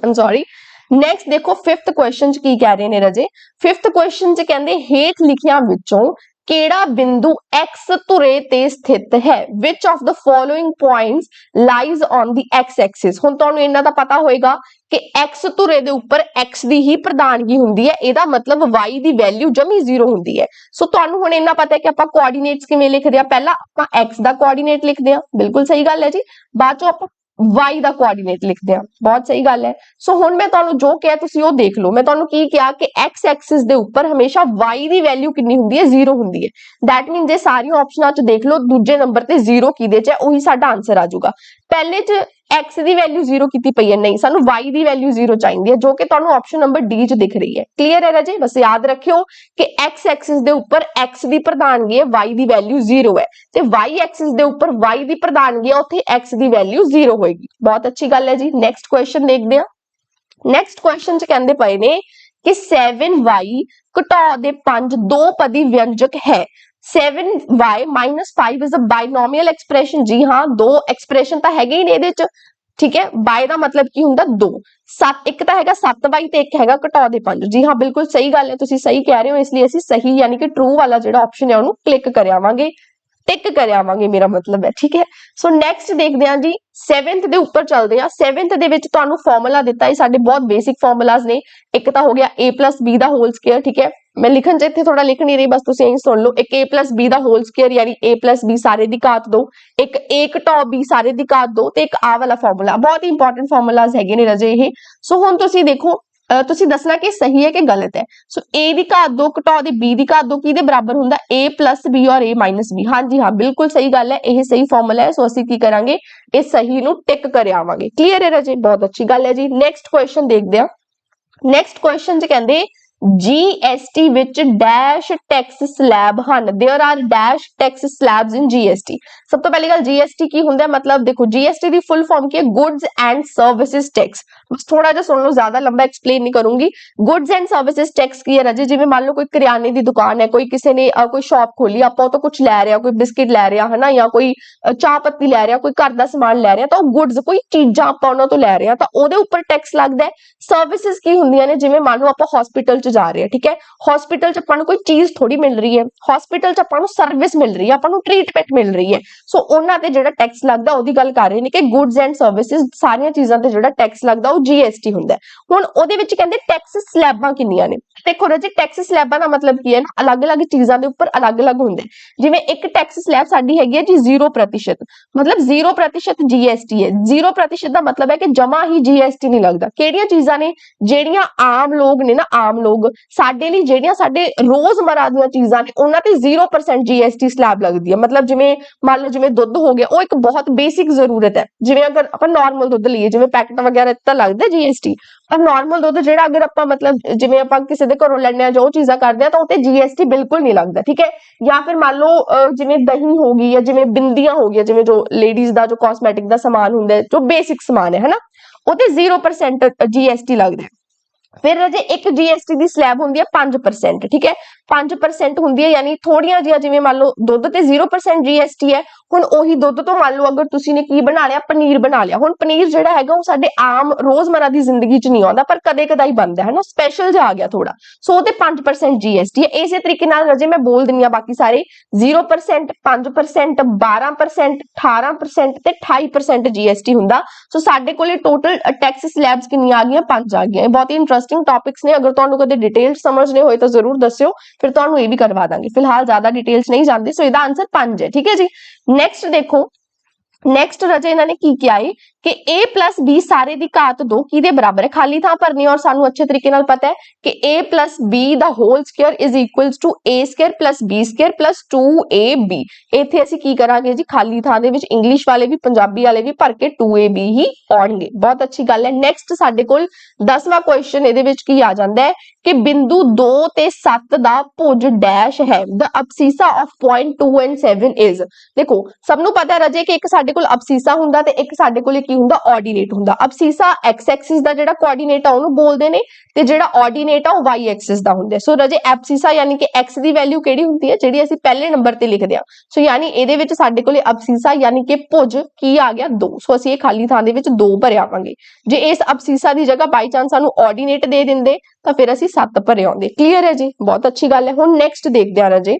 ਆਮ ਸੌਰੀ। ਨੈਕਸਟ ਦੇਖੋ 5th ਕੁਐਸਚਨ ਚ ਕੀ ਕਹਿ ਰਹੇ ਨੇ ਰਜੇ। 5th ਕੁਐਸਚਨ ਚ ਕਹਿੰਦੇ ਹੇਠ ਲਿਖਿਆਂ ਵਿੱਚੋਂ ਕਿਹੜਾ ਬਿੰਦੂ x ਧੁਰੇ ਤੇ ਸਥਿਤ ਹੈ which of the following points lies on the x axis। ਹੁਣ ਤੁਹਾਨੂੰ ਇਹਨਾਂ ਦਾ ਪਤਾ ਹੋਏਗਾ ਕਿ x ਧੁਰੇ ਦੇ ਉੱਪਰ x ਦੀ ਹੀ ਪ੍ਰਧਾਨਗੀ ਹੁੰਦੀ ਹੈ, ਇਹਦਾ ਮਤਲਬ y ਦੀ ਵੈਲਿਊ ਜਮੀ 0 ਹੁੰਦੀ ਹੈ। ਸੋ ਤੁਹਾਨੂੰ ਹੁਣ ਇਹਨਾਂ ਪਤਾ ਹੈ ਕਿ ਆਪਾਂ ਕੋਆਰਡੀਨੇਟਸ ਕਿਵੇਂ ਲਿਖਦੇ ਆ, ਪਹਿਲਾਂ ਆਪਾਂ x ਦਾ ਕੋਆਰਡੀਨੇਟ ਲਿਖਦੇ ਆ, ਬਿਲਕੁਲ ਸਹੀ ਗੱਲ ਹੈ ਜੀ, ਬਾਅਦ ਚੋਂ ਆਪਾਂ y ਦਾ ਕੋਆਰਡੀਨੇਟ ਲਿਖਦੇ ਆ, ਬਹੁਤ ਸਹੀ ਗੱਲ ਹੈ। ਸੋ ਹੁਣ ਮੈਂ ਤੁਹਾਨੂੰ ਜੋ ਕਿਹਾ ਤੁਸੀਂ ਉਹ ਦੇਖ ਲਓ, ਮੈਂ ਤੁਹਾਨੂੰ ਕੀ ਕਿਹਾ ਕਿ x ਐਕਸਿਸ ਦੇ ਉੱਪਰ ਹਮੇਸ਼ਾ y ਦੀ ਵੈਲਿਊ ਕਿੰਨੀ ਹੁੰਦੀ ਹੈ, 0 ਹੁੰਦੀ ਹੈ। ਦੈਟ ਮੀਨ ਜੇ ਸਾਰੀਆਂ ਆਪਸ਼ਨਾਂ 'ਚ ਦੇਖ ਲਓ ਦੂਜੇ ਨੰਬਰ ਤੇ 0 ਕਿਹਦੇ 'ਚ ਹੈ, ਉਹੀ ਸਾਡਾ ਆਨਸਰ ਆ ਜਾਊਗਾ। ਪਹਿਲੇ 'ਚ x ਦੀ ਵੈਲਿਊ 0 ਕੀਤੀ ਪਈ ਹੈ, ਨਹੀਂ ਸਾਨੂੰ y ਦੀ ਵੈਲਿਊ 0 ਚਾਹੀਦੀ ਹੈ, ਜੋ ਕਿ ਤੁਹਾਨੂੰ ਆਪਸ਼ਨ ਨੰਬਰ D 'ਚ ਦਿਖ ਰਹੀ ਹੈ। ਕਲੀਅਰ ਹੈ ਰਾਜੇ, ਬਸ ਯਾਦ ਰੱਖਿਓ ਕਿ x ਐਕਸਿਸ ਦੇ ਉੱਪਰ x ਦੀ ਪ੍ਰਧਾਨਗੀ ਹੈ, y ਦੀ ਵੈਲਿਊ 0 ਹੈ, ਤੇ y ਐਕਸਿਸ ਦੇ ਉੱਪਰ y ਦੀ ਪ੍ਰਧਾਨਗੀ ਹੈ, ਉੱਥੇ x ਦੀ ਵੈਲਿਊ 0 ਹੋਏਗੀ। ਬਹੁਤ ਅੱਛੀ ਗੱਲ ਹੈ ਜੀ। ਨੈਕਸਟ ਕੁਐਸਚਨ ਦੇਖਦੇ ਹਾਂ। ਨੈਕਸਟ ਕੁਐਸਚਨ 'ਚ ਕਹਿੰਦੇ ਪਏ ਨੇ ਕਿ 7y ਘਟਾਓ ਦੇ 5 ਦੋ ਪਦੀ ਵਿਅੰਜਕ ਹੈ। 7y minus 5 is a binomial expression। ਜੀ ਹਾਂ, ਦੋ ਐਕਸਪ੍ਰੈਸ਼ਨ ਤਾਂ ਹੈਗੇ ਹੀ ਨੇ ਇਹਦੇ ਚ, ਠੀਕ ਹੈ। ਬਾਈ ਦਾ ਮਤਲਬ ਕੀ ਹੁੰਦਾ, ਦੋ। ਇੱਕ ਤਾਂ ਹੈਗਾ 7y ਤੇ ਇੱਕ ਹੈਗਾ ਘਟਾਓ ਦੇ 5। ਜੀ ਹਾਂ, ਬਿਲਕੁਲ ਸਹੀ ਗੱਲ ਹੈ, ਤੁਸੀਂ ਸਹੀ ਕਹਿ ਰਹੇ ਹੋ, ਇਸ ਲਈ ਅਸੀਂ ਸਹੀ ਯਾਨੀ ਕਿ ਟਰੂ ਵਾਲਾ ਜਿਹੜਾ ਆਪਸ਼ਨ ਹੈ ਉਹਨੂੰ ਕਲਿੱਕ ਕਰ ਆਵਾਂਗੇ, ਟਿਕ ਕਰ ਆਵਾਂਗੇ, ਮੇਰਾ ਮਤਲਬ ਹੈ, ਠੀਕ ਹੈ। ਸੋ ਨੈਕਸਟ ਦੇਖਦੇ ਹਾਂ ਜੀ, 7th ਦੇ ਉੱਪਰ ਚੱਲਦੇ ਹਾਂ। 7th ਦੇ ਵਿੱਚ ਤੁਹਾਨੂੰ ਫਾਰਮੂਲਾ ਦਿੱਤਾ ਹੈ, ਸਾਡੇ ਬਹੁਤ ਬੇਸਿਕ ਫਾਰਮੂਲਾਜ਼ ਨੇ। ਇੱਕ ਤਾਂ ਹੋ ਗਿਆ a plus b the whole square, ਠੀਕ ਹੈ। ਮੈਂ ਲਿਖਣ ਚ ਇੱਥੇ ਥੋੜਾ ਲਿਖ ਨਹੀਂ ਰਹੀ, ਬਸ ਤੁਸੀਂ ਇਹੀ ਸੁਣ ਲਓ। ਇੱਕ a plus b the whole square ਯਾਨੀ a plus b ਸਾਰੇ ਦੀ ਘਾਤ 2, ਇੱਕ a ਘਟਾਓ b ਸਾਰੇ ਦੀ ਘਾਤ 2, ਤੇ ਇੱਕ ਆ ਵਾਲਾ ਫਾਰਮੂਲਾ। ਬਹੁਤ ਹੀ ਇੰਪੋਰਟੈਂਟ ਫਾਰਮੂਲਾਜ਼ ਹੈਗੇ ਨੇ ਰਾਜੇ ਇਹ। ਸੋ ਹੁਣ ਤੁਸੀਂ ਦੇਖੋ, ਤੁਸੀਂ ਦੱਸਣਾ ਕਿ ਸਹੀ ਹੈ ਕਿ ਗਲਤ ਹੈ। ਸੋ a ਦੀ ਘਾਤ 2 ਘਟਾਓ ਦੇ b ਦੀ ਘਾਤ 2 ਕਿਹਦੇ ਬਰਾਬਰ ਹੁੰਦਾ, a plus b ਔਰ a minus b। ਹਾਂਜੀ ਹਾਂ, ਬਿਲਕੁਲ ਸਹੀ ਗੱਲ ਹੈ, ਇਹ ਸਹੀ ਫਾਰਮੂਲਾ ਹੈ। ਸੋ ਅਸੀਂ ਕੀ ਕਰਾਂਗੇ, ਇਹ ਸਹੀ ਨੂੰ ਟਿਕ ਕਰ ਆਵਾਂਗੇ। ਕਲੀਅਰ ਹੈ ਰਾਜੇ, ਬਹੁਤ ਅੱਛੀ ਗੱਲ ਹੈ ਜੀ। ਨੈਕਸਟ ਕੁਐਸਚਨ ਦੇਖਦੇ ਹਾਂ। ਨੈਕਸਟ ਕੁਐਸਚਨ ਚ ਕਹਿੰਦੇ GST ਵਿੱਚ ਡੈਸ਼ ਟੈਕਸ ਸਲੈਬ ਹਨ। There are dash tax slabs in GST। ਸਭ ਤੋਂ ਪਹਿਲੀ ਗੱਲ GST ਕੀ ਹੁੰਦਾ ਹੈ, ਮਤਲਬ ਦੇਖੋ GST ਦੀ ਫੁੱਲ ਫਾਰਮ ਕੀ ਹੈ, ਗੁੱਡਸ ਐਂਡ ਸਰਵਿਸਿਜ਼ ਟੈਕਸ। ਬਸ ਥੋੜਾ ਜਿਹਾ ਸੁਣ ਲਓ, ਜ਼ਿਆਦਾ ਲੰਬਾ ਐਕਸਪਲੇਨ ਨਹੀਂ ਕਰੂੰਗੀ। ਗੁੱਡਸ ਐਂਡ ਸਰਵਿਸਿਜ਼ ਟੈਕਸ ਕੀ ਹੈ ਰਾਜੇ, ਜਿਵੇਂ ਮੰਨ ਲਓ ਕੋਈ ਕਰਿਆਨੇ ਦੀ ਦੁਕਾਨ ਹੈ, ਕੋਈ ਕਿਸੇ ਨੇ ਕੋਈ ਸ਼ਾਪ ਖੋਲੀ, ਆਪਾਂ ਉਹ ਤੋਂ ਕੁਝ ਲੈ ਰਿਹਾ, ਕੋਈ ਬਿਸਕਿਟ ਲੈ ਰਿਹਾ ਹੈ ਨਾ, ਜਾਂ ਕੋਈ ਚਾਹ ਪੱਤੀ ਲੈ ਰਿਹਾ, ਕੋਈ ਘਰ ਦਾ ਸਮਾਨ ਲੈ ਰਿਹਾ, ਤਾਂ ਉਹ ਗੁੱਡਸ ਕੋਈ ਚੀਜ਼ਾਂ ਆਪਾਂ ਉਹਨਾਂ ਤੋਂ ਲੈ ਰਹੇ ਹਾਂ ਤਾਂ ਉਹਦੇ ਉੱਪਰ ਟੈਕਸ ਲੱਗਦਾ ਹੈ। ਸਰਵਿਸਿਜ਼ ਕੀ ਹੁੰਦੀਆਂ ਨੇ, ਜਿਵੇਂ ਮੰਨ ਲਓ ਆਪਾਂ ਹਸਪੀਟਲ ਚ ਜਾ ਰਹੇ ਹਾਂ, ਠੀਕ ਹੈ। ਹਸਪੀਟਲ ਚ ਆਪਾਂ ਨੂੰ ਕੋਈ ਚੀਜ਼ ਥੋੜੀ ਮਿਲ ਰਹੀ ਹੈ, ਹਸਪੀਟਲ ਚ ਆਪਾਂ ਨੂੰ ਸਰਵਿਸ ਮਿਲ ਰਹੀ ਹੈ, ਆਪਾਂ ਨੂੰ ਟ੍ਰੀਟਮੈਂਟ ਮਿਲ ਰਹੀ ਹੈ। ਸੋ ਉਹਨਾਂ ਤੇ ਜਿਹੜਾ ਟੈਕਸ ਲੱਗਦਾ ਉਹਦੀ ਗੱਲ ਕਰ ਰਹੇ ਨੇ ਕਿ ਗੁੱਡਸ ਐਂਡ ਸਰਵਿਸਿਜ਼ ਸਾਰੀਆਂ ਚੀਜ਼ਾਂ ਤੇ ਜਿਹੜਾ ਟੈਕਸ ਲੱਗਦਾ ਉਹ GST ਹੁੰਦਾ ਹੈ। ਹੁਣ ਉਹਦੇ ਵਿੱਚ ਕਹਿੰਦੇ ਟੈਕਸ ਸਲੈਬਾਂ ਕਿੰਨੀਆਂ ਨੇ। ਦੇਖੋ ਰਾਜੇ, ਟੈਕਸ ਸਲੈਬਾਂ ਦਾ ਮਤਲਬ ਕੀ ਹੈ ਨਾ, ਅਲੱਗ-ਅਲੱਗ ਚੀਜ਼ਾਂ ਦੇ ਉੱਪਰ ਅਲੱਗ-ਅਲੱਗ ਹੁੰਦਾ ਹੈ। ਜਿਵੇਂ ਇੱਕ ਟੈਕਸ ਸਲੈਬ ਸਾਡੀ ਹੈਗੀ ਹੈ ਜੀ 0%, ਮਤਲਬ 0% GST ਹੈ। 0% ਦਾ ਮਤਲਬ ਹੈ ਕਿ ਜਮਾ ਹੀ GST ਨਹੀਂ ਲੱਗਦਾ। ਕਿਹੜੀਆਂ ਚੀਜ਼ਾਂ ਨੇ, ਜਿਹੜੀਆਂ ਆਮ ਲੋਕ ਨੇ ਨਾ, ਆਮ ਲੋਕ ਸਾਡੇ ਲਈ ਜਿਹੜੀਆਂ ਸਾਡੇ ਰੋਜ਼ਮਰਾ ਦੀਆਂ ਚੀਜ਼ਾਂ ਨੇ ਉਹਨਾਂ ਤੇ 0% GST ਸਲੈਬ ਲੱਗਦੀ ਹੈ। ਮਤਲਬ ਜਿਵੇਂ ਮੰਨ ਲਓ ਜਿਵੇਂ ਦੁੱਧ ਹੋ ਗਿਆ, ਉਹ ਇੱਕ ਬਹੁਤ ਬੇਸਿਕ ਜ਼ਰੂਰਤ ਹੈ। ਜਿਵੇਂ ਅਗਰ ਆਪਾਂ ਨਾਰਮਲ ਦੁੱਧ ਲਈਏ, ਜਿਵੇਂ ਪੈਕਟ ਵਗੈਰਾ ਤਾਂ ਲੱਗਦਾ GST, ਪਰ ਨਾਰਮਲ ਦੁੱਧ ਜਿਹੜਾ ਅਗਰ ਆਪਾਂ ਮਤਲਬ ਜਿਵੇਂ ਆਪਾਂ ਕਿਸੇ ਦੇ ਘਰੋਂ ਲੈਣੇ ਆ, ਜੋ ਚੀਜ਼ਾਂ ਕਰਦੇ ਆ, ਤਾਂ ਉੱਤੇ GST ਬਿਲਕੁਲ ਨਹੀਂ ਲੱਗਦਾ, ਠੀਕ ਹੈ। ਜਾਂ ਫਿਰ ਮੰਨ ਲਓ ਜਿਵੇਂ ਦਹੀਂ ਹੋ ਗਈ, ਜਾਂ ਜਿਵੇਂ ਬਿੰਦੀਆਂ ਹੋ ਗਈਆਂ, ਜਿਵੇਂ ਜੋ ਲੇਡੀਜ਼ ਦਾ ਜੋ ਕਾਸਮੈਟਿਕ ਦਾ ਸਮਾਨ ਹੁੰਦਾ ਹੈ, ਜੋ ਬੇਸਿਕ ਸਮਾਨ ਹੈ ਹਨਾ, ਉਹਤੇ 0% GST ਲੱਗਦਾ ਹੈ। ਫਿਰ ਰਾਜੇ ਇੱਕ GST ਦੀ ਸਲੈਬ ਹੁੰਦੀ ਹੈ 5%, ਠੀਕ ਹੈ। 5% ਹੁੰਦੀ ਹੈ, ਯਾਨੀ ਥੋੜੀਆਂ ਜਿਹੀਆਂ, ਜਿਵੇਂ ਮੰਨ ਲਓ ਦੁੱਧ ਤੇ 0% GST ਹੈ। ਹੁਣ ਉਹੀ ਦੁੱਧ ਤੋਂ ਮੰਨ ਲਓ ਅਗਰ ਤੁਸੀਂ ਨੇ ਕੀ ਬਣਾ ਲਿਆ, ਪਨੀਰ ਬਣਾ ਲਿਆ। ਹੁਣ ਪਨੀਰ ਜਿਹੜਾ ਹੈਗਾ ਉਹ ਸਾਡੇ ਆਮ ਰੋਜ਼ਮਰਾ ਦੀ ਜ਼ਿੰਦਗੀ 'ਚ ਨਹੀਂ ਆਉਂਦਾ, ਪਰ ਕਦੇ ਕਦਾਈ ਬਣਦਾ ਹੈ ਨਾ, ਸਪੈਸ਼ਲ ਜਿਹਾ ਆ ਗਿਆ ਥੋੜਾ। ਸੋ ਉਹਤੇ 5% GST ਹੈ। ਇਸੇ ਤਰੀਕੇ ਨਾਲ ਰਾਜੇ ਮੈਂ ਬੋਲ ਦਿੰਦੀ ਹਾਂ ਬਾਕੀ ਸਾਰੇ 0%, 5%, 12%, 18% ਤੇ 28% GST ਹੁੰਦਾ। ਸੋ ਸਾਡੇ ਕੋਲੇ ਟੋਟਲ ਟੈਕਸ ਸਲੈਬਸ ਕਿੰਨੀਆਂ ਆ ਗਈਆਂ, 5 ਆ ਗਈਆਂ। ਇਹ ਬਹੁਤ ਹੀ ਇੰਟਰਸਟਿੰਗ ਟੌਪਿਕਸ ਨੇ, ਅਗਰ ਤੁਹਾਨੂੰ ਕਦੇ ਡਿਟੇਲ ਸਮਝਣੇ ਹੋਏ ਤਾਂ ਜ਼ਰੂਰ ਦੱਸਿਓ, ਫਿਰ ਤੁਹਾਨੂੰ ਇਹ ਵੀ ਕਰਵਾ ਦਾਂਗੇ। ਫਿਲਹਾਲ ਜ਼ਿਆਦਾ ਡਿਟੇਲਸ ਨਹੀਂ ਜਾਂਦੀ, ਸੋ ਇਹਦਾ ਆਨਸਰ 5 ਹੈ, ਠੀਕ ਹੈ ਜੀ। ਨੈਕਸਟ ਦੇਖੋ, ਨੈਕਸਟ ਰਾਜੇ ਇਹਨਾਂ ਨੇ ਕੀ ਕਿਹਾ ਹੈ ਕਿ a plus b ਸਾਰੇ ਦੀ ਘਾਤ 2 ਕਿਹਦੇ ਬਰਾਬਰ ਹੈ। ਖਾਲੀ ਥਾਂ ਭਰਨੀ, ਔਰ ਸਾਨੂੰ ਅੱਛੇ ਤਰੀਕੇ ਨਾਲ ਪਤਾ ਹੈ ਕਿ a plus b the whole square is equals to a square plus b square plus 2ab। ਇੱਥੇ ਅਸੀਂ ਕੀ ਕਰਾਂਗੇ ਜੀ, ਖਾਲੀ ਥਾਂ ਦੇ ਵਿੱਚ ਇੰਗਲਿਸ਼ ਵਾਲੇ ਵੀ ਪੰਜਾਬੀ ਵਾਲੇ ਵੀ ਭਰ ਕੇ 2ab ਹੀ ਆਉਣਗੇ। ਬਹੁਤ ਅੱਛੀ ਗੱਲ ਹੈ। ਨੈਕਸਟ ਸਾਡੇ ਕੋਲ 10ਵਾਂ ਕੁਐਸਚਨ, ਇਹਦੇ ਵਿੱਚ ਕੀ ਆ ਜਾਂਦਾ ਹੈ ਕਿ ਬਿੰਦੂ 2 ਤੇ 7 ਦਾ ਭੁਜ ਡੈਸ਼ ਹੈ। the abscissa of point 2 and 7 is। ਦੇਖੋ ਸਭ ਨੂੰ ਪਤਾ ਹੈ ਰਾਜੇ ਕਿ ਇੱਕ ਸਾਡੇ ਕੋਲ ਅਬਸੀਸਾ ਹੁੰਦਾ ਤੇ ਇੱਕ ਸਾਡੇ ਕੋਲ ਕੀ ਹੁੰਦਾ, ਆਰਡੀਨੇਟ ਹੁੰਦਾ। ਅਬਸੀਸਾ x ਐਕਸਿਸ ਦਾ ਜਿਹੜਾ ਕੋਆਰਡੀਨੇਟ ਆ ਉਹਨੂੰ ਬੋਲਦੇ ਨੇ, ਤੇ ਜਿਹੜਾ ਆਰਡੀਨੇਟ ਆ ਉਹ y ਐਕਸਿਸ ਦਾ ਹੁੰਦਾ। ਸੋ ਰਾਜੇ ਐਬਸੀਸਾ ਯਾਨੀ ਕਿ x ਦੀ ਵੈਲਿਊ ਕਿਹੜੀ ਹੁੰਦੀ ਹੈ, ਜਿਹੜੀ ਅਸੀਂ ਪਹਿਲੇ ਨੰਬਰ ਤੇ ਲਿਖਦੇ ਆ। ਸੋ ਯਾਨੀ ਇਹਦੇ ਵਿੱਚ ਸਾਡੇ ਕੋਲੇ ਅਬਸੀਸਾ ਯਾਨੀ ਕਿ ਭੁਜ ਕੀ ਆ ਗਿਆ, 2। ਸੋ ਅਸੀਂ ਇਹ ਖਾਲੀ ਥਾਂ ਦੇ ਵਿੱਚ 2 ਭਰੇ ਆਵਾਂਗੇ। ਜੇ ਇਸ ਅਬਸੀਸਾ ਦੀ ਜਗ੍ਹਾ ਬਾਈ ਚਾਂਸ ਸਾਨੂੰ ਆਰਡੀਨੇਟ ਦੇ ਦਿੰਦੇ ਤਾਂ ਫਿਰ ਅਸੀਂ 7 ਭਰੇ ਆਉਂਦੇ। ਕਲੀਅਰ ਹੈ ਜੀ, ਬਹੁਤ ਅੱਛੀ ਗੱਲ ਹੈ। ਹੁਣ ਨੈਕਸਟ ਦੇਖਦੇ ਆ ਰਾਜੇ,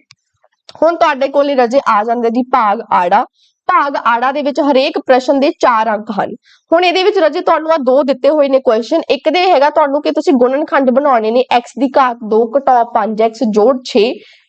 ਹੁਣ ਤੁਹਾਡੇ ਕੋਲੇ ਰਜੇ ਆ ਜਾਂਦਾ ਜੀ ਭਾਗ ਆੜਾ। ਭਾਗ ਆੜਾ ਦੇ ਵਿੱਚ ਹਰੇਕ ਪ੍ਰਸ਼ਨ ਦੇ 4 ਅੰਕ ਹਨ। ਹੁਣ ਇਹਦੇ ਵਿੱਚ ਰਜੇ ਤੁਹਾਨੂੰ ਆ ਦੋ ਦਿੱਤੇ ਹੋਏ ਨੇ ਕੁਐਸਚਨ। ਇੱਕ ਦੇ ਹੈਗਾ ਤੁਹਾਨੂੰ ਕਿ ਤੁਸੀਂ ਗੁਣਨਖੰਡ ਬਣਾਉਣੇ ਨੇ x ਦੀ ਘਾਤ 2 ਘਟਾਓ 5x ਜੋੜ 6,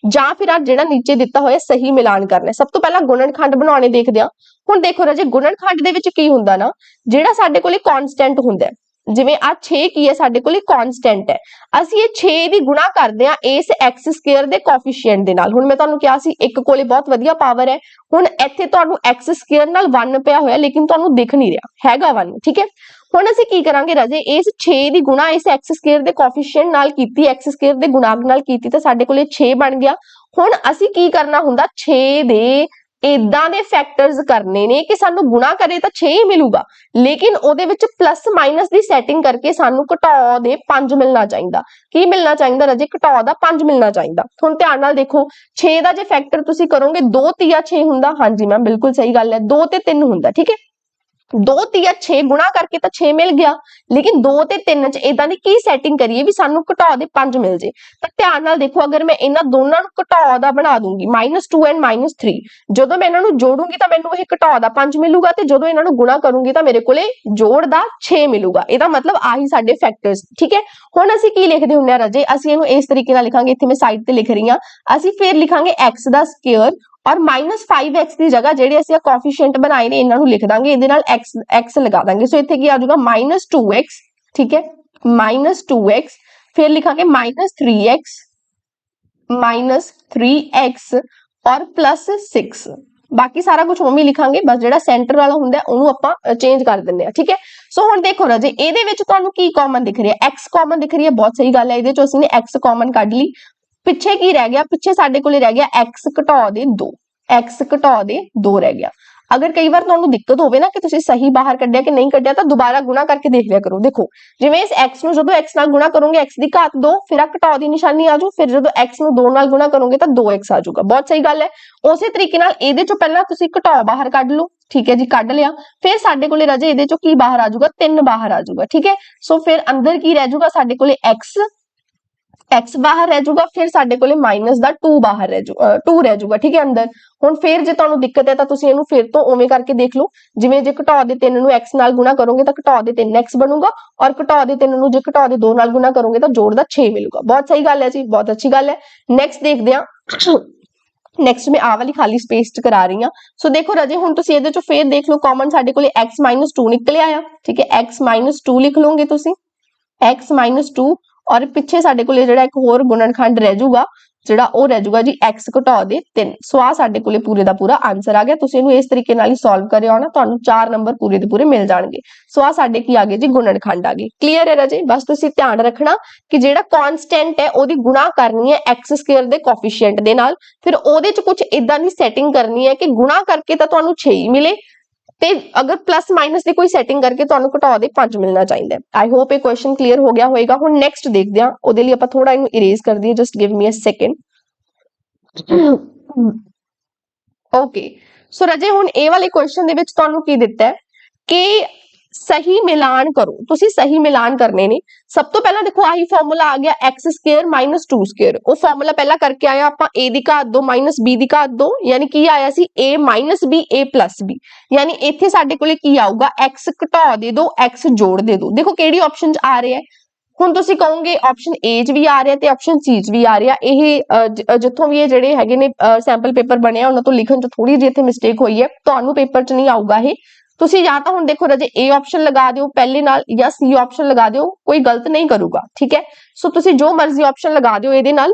ਜਾਂ ਫਿਰ ਆ ਜਿਹੜਾ ਨੀਚੇ ਦਿੱਤਾ ਹੋਇਆ ਸਹੀ ਮਿਲਾਨ ਕਰਨਾ। ਸਭ ਤੋਂ ਪਹਿਲਾਂ ਗੁਣਨਖੰਡ ਬਣਾਉਣੇ ਦੇਖਦੇ ਆ। ਹੁਣ ਦੇਖੋ ਰਜੇ ਗੁਣਨਖੰਡ ਦੇ ਵਿੱਚ ਕੀ ਹੁੰਦਾ ਨਾ, ਜਿਹੜਾ ਸਾਡੇ ਕੋਲੇ ਕਾਂਸਟੈਂਟ ਹੁੰਦਾ ਜਿਵੇਂ ਆ 6 ਕੀ ਹੈ ਸਾਡੇ ਕੋਲੇ ਕਾਂਸਟੈਂਟ ਹੈ, ਅਸੀਂ ਇਹ 6 ਦੀ ਗੁਣਾ ਕਰਦੇ ਆ ਇਸ x ਸਕੁਅਰ ਦੇ ਕੋਫੀਸ਼ੀਐਂਟ ਦੇ ਨਾਲ। ਹੁਣ ਮੈਂ ਤੁਹਾਨੂੰ ਕਿਹਾ ਸੀ ਇੱਕ ਕੋਲੇ ਬਹੁਤ ਵਧੀਆ ਪਾਵਰ ਹੈ। ਹੁਣ ਇੱਥੇ ਤੁਹਾਨੂੰ x ਸਕੁਅਰ ਨਾਲ 1 ਪਿਆ ਹੋਇਆ ਲੇਕਿਨ ਤੁਹਾਨੂੰ ਦਿਖ ਨਹੀਂ ਰਿਹਾ ਹੈਗਾ 1, ਠੀਕ ਹੈ। ਹੁਣ ਅਸੀਂ ਕੀ ਕਰਾਂਗੇ ਰਾਜੇ, ਇਸ 6 ਦੀ ਗੁਣਾ ਇਸ x ਸਕੁਅਰ ਦੇ ਕੋਫੀਸ਼ੀਐਂਟ ਨਾਲ ਕੀਤੀ, x ਸਕੁਅਰ ਦੇ ਗੁਣਾਂਕ ਨਾਲ ਕੀਤੀ ਤਾਂ ਸਾਡੇ ਕੋਲੇ 6 ਬਣ ਗਿਆ। ਹੁਣ ਅਸੀਂ ਕੀ ਕਰਨਾ ਹੁੰਦਾ, 6 ਦੇ ਇਦਾਂ ਦੇ ਫੈਕਟਰਸ ਕਰਨੇ ਨੇ ਕਿ ਸਾਨੂੰ ਗੁਣਾ ਕਰੇ ਤਾਂ 6 ਹੀ ਮਿਲੂਗਾ, ਲੇਕਿਨ ਉਹਦੇ ਵਿੱਚ ਪਲੱਸ ਮਾਈਨਸ ਦੀ ਸੈਟਿੰਗ ਕਰਕੇ ਸਾਨੂੰ ਘਟਾਓ ਦੇ 5 ਮਿਲਣਾ ਚਾਹੀਦਾ। ਕੀ ਮਿਲਣਾ ਚਾਹੀਦਾ ਰਾਜੇ, ਘਟਾਓ ਦਾ 5 ਮਿਲਣਾ ਚਾਹੀਦਾ। ਹੁਣ ਧਿਆਨ ਨਾਲ ਦੇਖੋ, 6 ਦਾ ਜੇ ਫੈਕਟਰ ਤੁਸੀਂ ਕਰੋਗੇ 2 ਤੀਆ 6 ਹੁੰਦਾ, ਹਾਂਜੀ ਮੈਮ ਬਿਲਕੁਲ ਸਹੀ ਗੱਲ ਹੈ, 2 ਤੇ 3 ਹੁੰਦਾ, ਠੀਕ ਹੈ। 2 ਤੀਆ 6 ਗੁਣਾ ਕਰਕੇ ਤਾਂ 6 ਮਿਲ ਗਿਆ, ਲੇਕਿਨ 2 ਤੇ 3 ਚ ਇਦਾਂ ਦੀ ਕੀ ਸੈਟਿੰਗ ਕਰੀਏ ਵੀ ਸਾਨੂੰ ਘਟਾਓ ਦੇ 5 ਮਿਲ ਜੇ। ਤਾਂ ਧਿਆਨ ਨਾਲ ਦੇਖੋ, ਅਗਰ ਮੈਂ ਇਹਨਾਂ ਦੋਨਾਂ ਨੂੰ ਘਟਾਓ ਦਾ ਬਣਾ ਦੂੰਗੀ -2 ਐਂਡ -3, ਜਦੋਂ ਮੈਂ ਇਹਨਾਂ ਨੂੰ ਜੋੜੂੰਗੀ ਤਾਂ ਮੈਨੂੰ ਇਹ ਘਟਾਓ ਦਾ 5 ਮਿਲੂਗਾ, ਤੇ ਜਦੋਂ ਇਹਨਾਂ ਨੂੰ ਗੁਣਾ ਕਰੂੰਗੀ ਤਾਂ ਮੇਰੇ ਕੋਲੇ ਜੋੜ ਦਾ 6 ਮਿਲੂਗਾ। ਇਹਦਾ ਮਤਲਬ ਆਹੀ ਸਾਡੇ ਫੈਕਟਰਸ, ਠੀਕ ਹੈ। ਹੁਣ ਅਸੀਂ ਕੀ ਲਿਖਦੇ ਹੁੰਦੇ ਆ ਰਾਜੇ, ਅਸੀਂ ਇਹਨੂੰ ਇਸ ਤਰੀਕੇ ਨਾਲ ਲਿਖਾਂਗੇ, ਇੱਥੇ ਮੈਂ ਸਾਈਡ ਤੇ ਲਿਖ ਰਹੀ ਹਾਂ, ਅਸੀਂ ਫਿਰ ਲਿਖਾਂਗੇ x ਦਾ ਸਕੁਅਰ और -5x की जगह ਜਿਹੜੇ ਅਸੀਂ ਕੋਐਫੀਸ਼ੀਐਂਟ ਬਣਾਏ ਨੇ ਇਹਨਾਂ ਨੂੰ ਲਿਖ ਦਾਂਗੇ, ਇਹਦੇ ਨਾਲ x ਲਗਾ ਦਾਂਗੇ। ਸੋ ਇੱਥੇ ਕੀ ਆ ਜਾਊਗਾ -2x, ਠੀਕ ਹੈ, -2x, ਫਿਰ ਲਿਖਾਂਗੇ -3x और +6। ਬਾਕੀ ਸਾਰਾ ਕੁਝ ਉਵੇਂ ਹੀ ਲਿਖਾਂਗੇ, ਬਸ ਜਿਹੜਾ ਸੈਂਟਰ ਵਾਲਾ ਹੁੰਦਾ ਉਹਨੂੰ ਆਪਾਂ ਚੇਂਜ ਕਰ ਦਿੰਦੇ ਆ, ਠੀਕ ਹੈ। ਸੋ ਹੁਣ ਦੇਖੋ ਰਾਜੇ, ਇਹਦੇ ਵਿੱਚ ਤੁਹਾਨੂੰ ਕੀ ਕਾਮਨ ਦਿਖ ਰਿਹਾ, x ਕਾਮਨ ਦਿਖ ਰਹੀ ਹੈ, ਬਹੁਤ ਸਹੀ ਗੱਲ ਹੈ। ਇਹਦੇ ਚੋਂ ਅਸੀਂ ਨੇ x ਕਾਮਨ ਕੱਢ ਲਈ। ਪਿੱਛੇ ਕੀ ਰਹਿ ਗਿਆ, ਪਿੱਛੇ ਸਾਡੇ ਕੋਲੇ ਰਹਿ ਗਿਆ x ਘਟਾਓ ਦੇ 2, x ਘਟਾਓ ਦੇ 2 ਰਹਿ ਗਿਆ। ਅਗਰ ਕਈ ਵਾਰ ਤੁਹਾਨੂੰ ਦਿੱਕਤ ਹੋਵੇ ਨਾ ਕਿ ਤੁਸੀਂ ਸਹੀ ਬਾਹਰ ਕੱਢਿਆ ਕਿ ਨਹੀਂ ਕੱਢਿਆ, ਤਾਂ ਦੁਬਾਰਾ ਗੁਣਾ ਕਰਕੇ ਦੇਖ ਲਿਆ ਕਰੋ। ਦੇਖੋ ਜਿਵੇਂ ਇਸ x ਨੂੰ ਜਦੋਂ x ਨਾਲ ਗੁਣਾ ਕਰੋਗੇ x ਦੀ ਘਾਤ 2, ਫਿਰ ਆ ਘਟਾਓ ਦੀ ਨਿਸ਼ਾਨੀ ਆ ਜਾਊ, ਫਿਰ ਜਦੋਂ x ਨੂੰ 2 ਨਾਲ ਗੁਣਾ ਕਰੋਗੇ ਤਾਂ 2x ਆ ਜਾਊਗਾ। ਬਹੁਤ ਸਹੀ ਗੱਲ ਹੈ। ਉਸੇ ਤਰੀਕੇ ਨਾਲ ਇਹਦੇ ਚੋਂ ਪਹਿਲਾਂ ਤੁਸੀਂ ਘਟਾਓ ਬਾਹਰ ਕੱਢ ਲਓ, ਠੀਕ ਹੈ ਜੀ, ਕੱਢ ਲਿਆ। ਫਿਰ ਸਾਡੇ ਕੋਲੇ ਰਾਜੇ ਇਹਦੇ ਚੋਂ ਕੀ ਬਾਹਰ ਆ ਜਾਊਗਾ, 3 ਬਾਹਰ ਆ ਜਾਊਗਾ, ਠੀਕ ਹੈ। ਸੋ ਫਿਰ ਅੰਦਰ ਕੀ ਰਹਿ ਜਾਊਗਾ ਸਾਡੇ ਕੋਲੇ x ਬਾਹਰ ਰਹਿ ਜਾਊਗਾ, ਫਿਰ ਸਾਡੇ ਕੋਲੇ ਮਾਈਨਸ ਦਾ 2 ਬਾਹਰ ਰਹਿ ਜਾਊਗਾ, 2 ਰਹਿ ਜਾਊਗਾ, ਠੀਕ ਹੈ ਅੰਦਰ। ਹੁਣ ਫਿਰ ਜੇ ਤੁਹਾਨੂੰ ਦਿੱਕਤ ਹੈ ਤਾਂ ਤੁਸੀਂ ਇਹਨੂੰ ਫਿਰ ਤੋਂ ਉਵੇਂ ਕਰਕੇ ਦੇਖ ਲਓ, ਜਿਵੇਂ ਜੇ ਘਟਾਓ ਦੇ 3 ਨੂੰ x ਨਾਲ ਗੁਣਾ ਕਰੋਗੇ ਤਾਂ ਘਟਾਓ ਦੇ 3x ਬਣੂਗਾ, ਔਰ ਘਟਾਓ ਦੇ 3 ਨੂੰ ਜੇ ਘਟਾਓ ਦੇ 2 ਨਾਲ ਗੁਣਾ ਕਰੋਗੇ ਤਾਂ ਜੋੜ ਦਾ 6 ਮਿਲੂਗਾ। ਬਹੁਤ ਸਹੀ ਗੱਲ ਹੈ ਜੀ, ਬਹੁਤ ਅੱਛੀ ਗੱਲ ਹੈ। ਨੈਕਸਟ ਦੇਖਦੇ ਹਾਂ। ਨੈਕਸਟ ਮੈਂ ਆਹ ਵਾਲੀ ਖਾਲੀ ਸਪੇਸ ਚ ਕਰਾ ਰਹੀ ਹਾਂ। ਸੋ ਦੇਖੋ ਰਾਜੇ, ਹੁਣ ਤੁਸੀਂ ਇਹਦੇ ਚੋਂ ਫੇਰ ਦੇਖ ਲਓ, ਕਾਮਨ ਸਾਡੇ ਕੋਲੇ x -2 ਨਿਕਲਿਆ ਆ, ਠੀਕ ਹੈ। x -2 ਲਿਖ ਲਓਗੇ ਤੁਸੀਂ, x -2, ਔਰ ਪਿੱਛੇ ਸਾਡੇ ਕੋਲੇ ਜਿਹੜਾ ਇੱਕ ਹੋਰ ਗੁਣਨਖੰਡ ਰਹਿ ਜਾਊਗਾ, ਜਿਹੜਾ ਉਹ ਰਹਿ ਜਾਊਗਾ ਜੀ x ਘਟਾਓ ਦੇ 3। ਸੋ ਆ ਸਾਡੇ ਕੋਲੇ ਪੂਰੇ ਦਾ ਪੂਰਾ ਆਨਸਰ ਆ ਗਿਆ। ਤੁਸੀਂ ਇਹਨੂੰ ਇਸ ਤਰੀਕੇ ਨਾਲ ਹੀ ਸੋਲਵ ਕਰਿਆ ਨਾ, ਤੁਹਾਨੂੰ 4 ਨੰਬਰ ਪੂਰੇ ਦੇ ਪੂਰੇ ਮਿਲ ਜਾਣਗੇ। ਸੋ ਆ ਸਾਡੇ ਕੀ ਆ ਗਏ ਜੀ, ਗੁਣਨਖੰਡ ਆ ਗਏ। ਕਲੀਅਰ ਹੈ ਰਾਜੇ, ਬਸ ਤੁਸੀਂ ਧਿਆਨ ਰੱਖਣਾ ਕਿ ਜਿਹੜਾ ਕਾਂਸਟੈਂਟ ਹੈ ਉਹਦੀ ਗੁਣਾ ਕਰਨੀ ਹੈ x ਸਕੁਅਰ ਦੇ ਕੋਫੀਸ਼ੀਐਂਟ ਦੇ ਨਾਲ, ਫਿਰ ਉਹਦੇ ਚ ਕੁਝ ਇਦਾਂ ਦੀ ਸੈਟਿੰਗ ਕਰਨੀ ਹੈ ਕਿ ਗੁਣਾ ਕਰਕੇ ਤਾਂ ਤੁਹਾਨੂੰ 6 ਹੀ ਮਿਲੇ, ਤੇ ਅਗਰ ਪਲੱਸ ਮਾਈਨਸ ਦੀ ਕੋਈ ਸੈਟਿੰਗ ਕਰਕੇ ਤੁਹਾਨੂੰ ਘਟਾਓ ਦੇ 5 ਮਿਲਣਾ ਚਾਹੀਦਾ ਹੈ। ਆਈ ਹੋਪ ਇਹ ਕੁਐਸਚਨ ਕਲੀਅਰ ਹੋ ਗਿਆ ਹੋਵੇਗਾ। ਹੁਣ ਨੈਕਸਟ ਦੇਖਦੇ ਹਾਂ, ਉਹਦੇ ਲਈ ਆਪਾਂ ਥੋੜਾ ਇਹਨੂੰ ਇਰੇਜ਼ ਕਰ ਦਈਏ, just give me a second. Okay, so ਰਾਜੇ ਹੁਣ ਇਹ ਵਾਲੇ ਕੁਐਸਚਨ ਦੇ ਵਿੱਚ ਤੁਹਾਨੂੰ ਕੀ ਦਿੱਤਾ ਹੈ ਕਿ ਸਹੀ ਮਿਲਾਨ ਕਰੋ, ਤੁਸੀਂ ਸਹੀ ਮਿਲਾਨ ਕਰਨੇ ਨੇ। ਸਭ ਤੋਂ ਪਹਿਲਾਂ ਦੇਖੋ ਆਹੀ ਫਾਰਮੂਲਾ ਆ ਗਿਆ, x ਸਕੁਅਰ -2 ਸਕੁਅਰ। ਉਹ ਫਾਰਮੂਲਾ ਪਹਿਲਾਂ ਕਰਕੇ ਆਇਆ ਆਪਾਂ, a ਦੀ ਘਾਤ 2 b ਦੀ ਘਾਤ 2, ਯਾਨੀ ਕੀ ਆਇਆ ਸੀ a -b a + b, ਯਾਨੀ ਇੱਥੇ ਸਾਡੇ ਕੋਲੇ ਕੀ ਆਊਗਾ, x ਘਟਾਓ ਦੇ ਦੋ x ਜੋੜ ਦੇ ਦੋ। ਦੇਖੋ ਕਿਹੜੀ ਆਪਸ਼ਨ ਚ ਆ ਰਿਹਾ ਹੈ। ਹੁਣ ਤੁਸੀਂ ਕਹੋਗੇ ਆਪਸ਼ਨ A ਚ ਵੀ ਆ ਰਿਹਾ ਤੇ ਆਪਸ਼ਨ C ਚ ਵੀ ਆ ਰਿਹਾ। ਇਹ ਜਿੱਥੋਂ ਵੀ ਇਹ ਜਿਹੜੇ ਹੈਗੇ ਨੇ ਸੈਂਪਲ ਪੇਪਰ ਬਣਿਆ ਉਹਨਾਂ ਤੋਂ ਲਿਖਣ ਚ ਥੋੜੀ ਜਿਹੀ ਇੱਥੇ ਮਿਸਟੇਕ ਹੋਈ ਹੈ, ਤੁਹਾਨੂੰ ਪੇਪਰ ਚ ਨਹੀਂ ਆਊਗਾ ਇਹ। ਤੁਸੀਂ ਜਾਂ ਤਾਂ ਹੁਣ ਦੇਖੋ ਰਾਜੇ A ਆਪਸ਼ਨ ਲਗਾ ਦਿਓ ਪਹਿਲੇ ਨਾਲ, ਜਾਂ C ਆਪਸ਼ਨ ਲਗਾ ਦਿਓ, ਕੋਈ ਗਲਤ ਨਹੀਂ ਕਰੂਗਾ, ਠੀਕ ਹੈ। ਸੋ ਤੁਸੀਂ ਜੋ ਮਰਜ਼ੀ ਆਪਸ਼ਨ ਲਗਾ ਦਿਓ ਇਹਦੇ ਨਾਲ,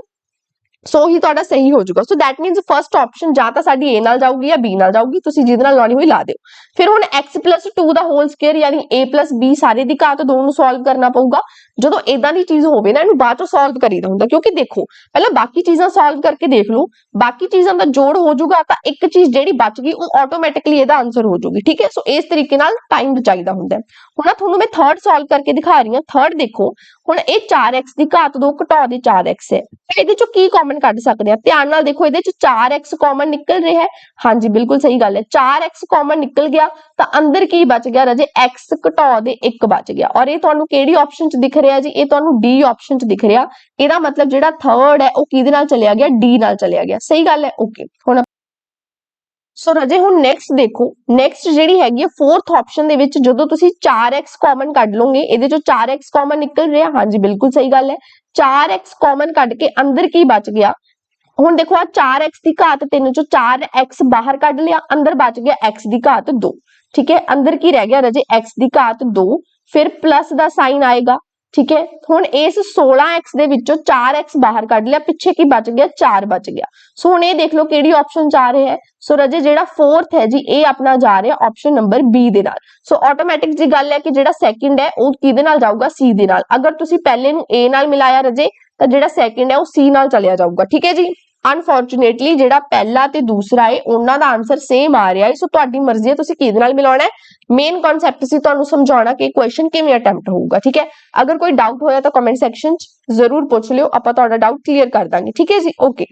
ਸੋ ਹੀ ਤੁਹਾਡਾ ਸਹੀ ਹੋ ਜਾਊਗਾ। So that means first option ਜਾਂ ਤਾਂ ਸਾਡੀ A ਨਾਲ ਜਾਊਗੀ ਜਾਂ B ਨਾਲ ਜਾਊਗੀ, ਤੁਸੀਂ ਜਿਹਦੇ ਨਾਲ ਲਾਉਣੀ ਹੋਈ ਲਾ ਦਿਓ। ਫਿਰ ਹੁਣ x + 2 ਦਾ ਹੋਲ ਸਕੁਅਰ ਯਾਨੀ a + b ਸਾਰੇ ਦੀ ਘਾਤ 2 ਨੂੰ ਸੋਲਵ ਕਰਨਾ ਪਊਗਾ। ਜਦੋਂ ਇਦਾਂ ਦੀ ਚੀਜ਼ ਹੋਵੇ ਨਾ, ਇਹਨੂੰ ਬਾਅਦ ਚੋਂ ਸੋਲਵ ਕਰੀਦਾ ਹੁੰਦਾ, ਕਿਉਂਕਿ ਦੇਖੋ ਪਹਿਲਾਂ ਬਾਕੀ ਚੀਜ਼ਾਂ ਸੋਲਵ ਕਰਕੇ ਦੇਖ ਲਓ, ਬਾਕੀ ਚੀਜ਼ਾਂ ਦਾ ਜੋੜ ਹੋ ਜਾਊਗਾ ਤਾਂ ਇੱਕ ਚੀਜ਼ ਜਿਹੜੀ ਬਚ ਗਈ ਉਹ ਆਟੋਮੈਟਿਕਲੀ ਇਹਦਾ ਆਨਸਰ ਹੋ ਜਾਊਗੀ, ਠੀਕ ਹੈ। ਸੋ ਇਸ ਤਰੀਕੇ ਨਾਲ ਟਾਈਮ ਚਾਹੀਦਾ ਹੁੰਦਾ। ਹੁਣ ਤੁਹਾਨੂੰ ਮੈਂ ਥਰਡ ਸੋਲਵ ਕਰਕੇ ਦਿਖਾ ਰਹੀ ਹਾਂ। ਥਰਡ ਦੇਖੋ, ਹੁਣ ਇਹ 4x ਦੀ ਘਾਤ 2 ਘਟਾ ਦੇ 4x ਹੈ, ਇਹਦੇ ਚੋਂ ਕੀ ਕਾਮਨ ਕੱਢ ਸਕਦੇ ਆ? ਧਿਆਨ ਨਾਲ ਦੇਖੋ, ਇਹਦੇ ਚ 4x ਕਾਮਨ ਨਿਕਲ ਰਿਹਾ ਹੈ। ਹਾਂਜੀ ਬਿਲਕੁਲ ਸਹੀ ਗੱਲ ਹੈ, 4x ਕਾਮਨ ਨਿਕਲ ਗਿਆ ਤਾਂ ਅੰਦਰ ਕੀ ਬਚ ਗਿਆ ਰਾਜੇ? x ਘਟਾ ਦੇ 1 ਬਚ ਗਿਆ। ਔਰ ਇਹ ਤੁਹਾਨੂੰ ਕਿਹੜੀ ਆਪਸ਼ਨ ਚ ਦਿਖ ਰਿਹਾ ਜੀ? ਇਹ ਤੁਹਾਨੂੰ ਡੀ ਆਪਸ਼ਨ ਚ ਦਿਖ ਰਿਹਾ। ਇਹਦਾ ਮਤਲਬ ਜਿਹੜਾ ਥਰਡ ਹੈ ਉਹ ਕਿਹਦੇ ਨਾਲ ਚਲਿਆ ਗਿਆ? ਡੀ ਨਾਲ ਚਲਿਆ ਗਿਆ। ਸਹੀ ਗੱਲ ਹੈ, ਓਕੇ। ਹੁਣ ਸੋ ਰਾਜੇ ਹੁਣ ਨੈਕਸਟ ਦੇਖੋ, ਨੈਕਸਟ ਜਿਹੜੀ ਹੈਗੀ ਹੈ 4th ਆਪਸ਼ਨ ਦੇ ਵਿੱਚ ਜਦੋਂ ਤੁਸੀਂ 4x ਕਾਮਨ ਕੱਢ ਲੋਗੇ, ਇਹਦੇ ਚੋਂ 4x ਕਾਮਨ ਨਿਕਲ ਰਿਹਾ। ਹਾਂਜੀ ਬਿਲਕੁਲ ਸਹੀ ਗੱਲ ਹੈ, 4x ਕਾਮਨ ਕੱਢ ਕੇ ਅੰਦਰ ਕੀ ਬਚ ਗਿਆ? ਹੁਣ ਦੇਖੋ ਆ 4x ਦੀ ਘਾਤ 3 ਚੋਂ 4x ਬਾਹਰ ਕੱਢ ਲਿਆ, ਅੰਦਰ ਬਚ ਗਿਆ x ਦੀ ਘਾਤ 2। ਠੀਕ ਹੈ, ਅੰਦਰ ਕੀ ਰਹਿ ਗਿਆ ਰਾਜੇ? x ਦੀ ਘਾਤ 2, ਫਿਰ ਪਲੱਸ ਦਾ ਸਾਈਨ ਆਏਗਾ। ਠੀਕ ਹੈ, ਹੁਣ ਇਸ 16x ਦੇ ਵਿੱਚੋਂ 4x ਬਾਹਰ ਕੱਢ ਲਿਆ, ਪਿੱਛੇ ਕੀ ਬਚ ਗਿਆ? 4 ਬਚ ਗਿਆ। ਸੋ ਹੁਣ ਇਹ ਦੇਖ ਲਓ ਕਿਹੜੀ ਆਪਸ਼ਨ ਚ ਆ ਰਿਹਾ ਹੈ। ਸੋ ਰਾਜੇ ਜਿਹੜਾ 4th ਹੈ ਜੀ ਇਹ ਆਪਣਾ ਜਾ ਰਿਹਾ ਆਪਸ਼ਨ ਨੰਬਰ ਬੀ ਦੇ ਨਾਲ। ਸੋ ਆਟੋਮੈਟਿਕ ਜੀ ਗੱਲ ਹੈ ਕਿ ਜਿਹੜਾ ਸੈਕਿੰਡ ਹੈ ਉਹ ਕਿਹਦੇ ਨਾਲ ਜਾਊਗਾ? ਸੀ ਦੇ ਨਾਲ। ਅਗਰ ਤੁਸੀਂ ਪਹਿਲੇ ਨੂੰ ਏ ਨਾਲ ਮਿਲਾਇਆ ਰਾਜੇ ਤਾਂ ਜਿਹੜਾ ਸੈਕਿੰਡ ਹੈ ਉਹ ਸੀ ਨਾਲ ਚਲਿਆ ਜਾਊਗਾ। ਠੀਕ ਹੈ ਜੀ, ਅਨਫੋਰਚੂਨੇਟਲੀ ਜਿਹੜਾ ਪਹਿਲਾ ਤੇ ਦੂਸਰਾ ਹੈ ਉਹਨਾਂ ਦਾ ਆਨਸਰ ਸੇਮ ਆ ਰਿਹਾ ਹੈ। ਸੋ ਤੁਹਾਡੀ ਮਰਜ਼ੀ ਹੈ ਤੁਸੀਂ ਕਿਹਦੇ ਨਾਲ ਮਿਲਾਉਣਾ ਹੈ। ਮੇਨ ਕਨਸੈਪਟ ਸੀ ਤੁਹਾਨੂੰ ਸਮਝਾਉਣਾ ਕਿ ਕੁਐਸਚਨ ਕਿਵੇਂ ਅਟੈਂਪਟ ਹੋਊਗਾ। ਠੀਕ ਹੈ, ਅਗਰ ਕੋਈ ਡਾਊਟ ਹੋਇਆ ਤਾਂ ਕਮੈਂਟ ਸੈਕਸ਼ਨ 'ਚ ਜ਼ਰੂਰ ਪੁੱਛ ਲਿਓ, ਆਪਾਂ ਤੁਹਾਡਾ ਡਾਊਟ ਕਲੀਅਰ ਕਰ ਦਾਂਗੇ। ਠੀਕ ਹੈ ਜੀ, ਓਕੇ।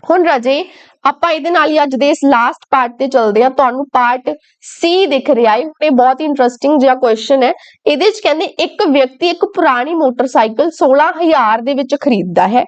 ਹੁਣ ਰਾਜੇ ਆਪਾਂ ਇਹਦੇ ਨਾਲ ਹੀ ਅੱਜ ਦੇ ਇਸ ਲਾਸਟ ਪਾਰਟ ਤੇ ਚੱਲਦੇ ਆ। ਤੁਹਾਨੂੰ ਪਾਰਟ ਸੀ ਦਿਖ ਰਿਹਾ ਹੈ, ਇਹ ਬਹੁਤ ਹੀ ਇੰਟਰਸਟਿੰਗ ਜਿਹਾ ਕੁਐਸਚਨ ਹੈ। ਇਹਦੇ 'ਚ ਕਹਿੰਦੇ ਇੱਕ ਵਿਅਕਤੀ ਇੱਕ ਪੁਰਾਣੀ ਮੋਟਰਸਾਈਕਲ 16,000 ਦੇ ਵਿੱਚ ਖਰੀਦਦਾ ਹੈ।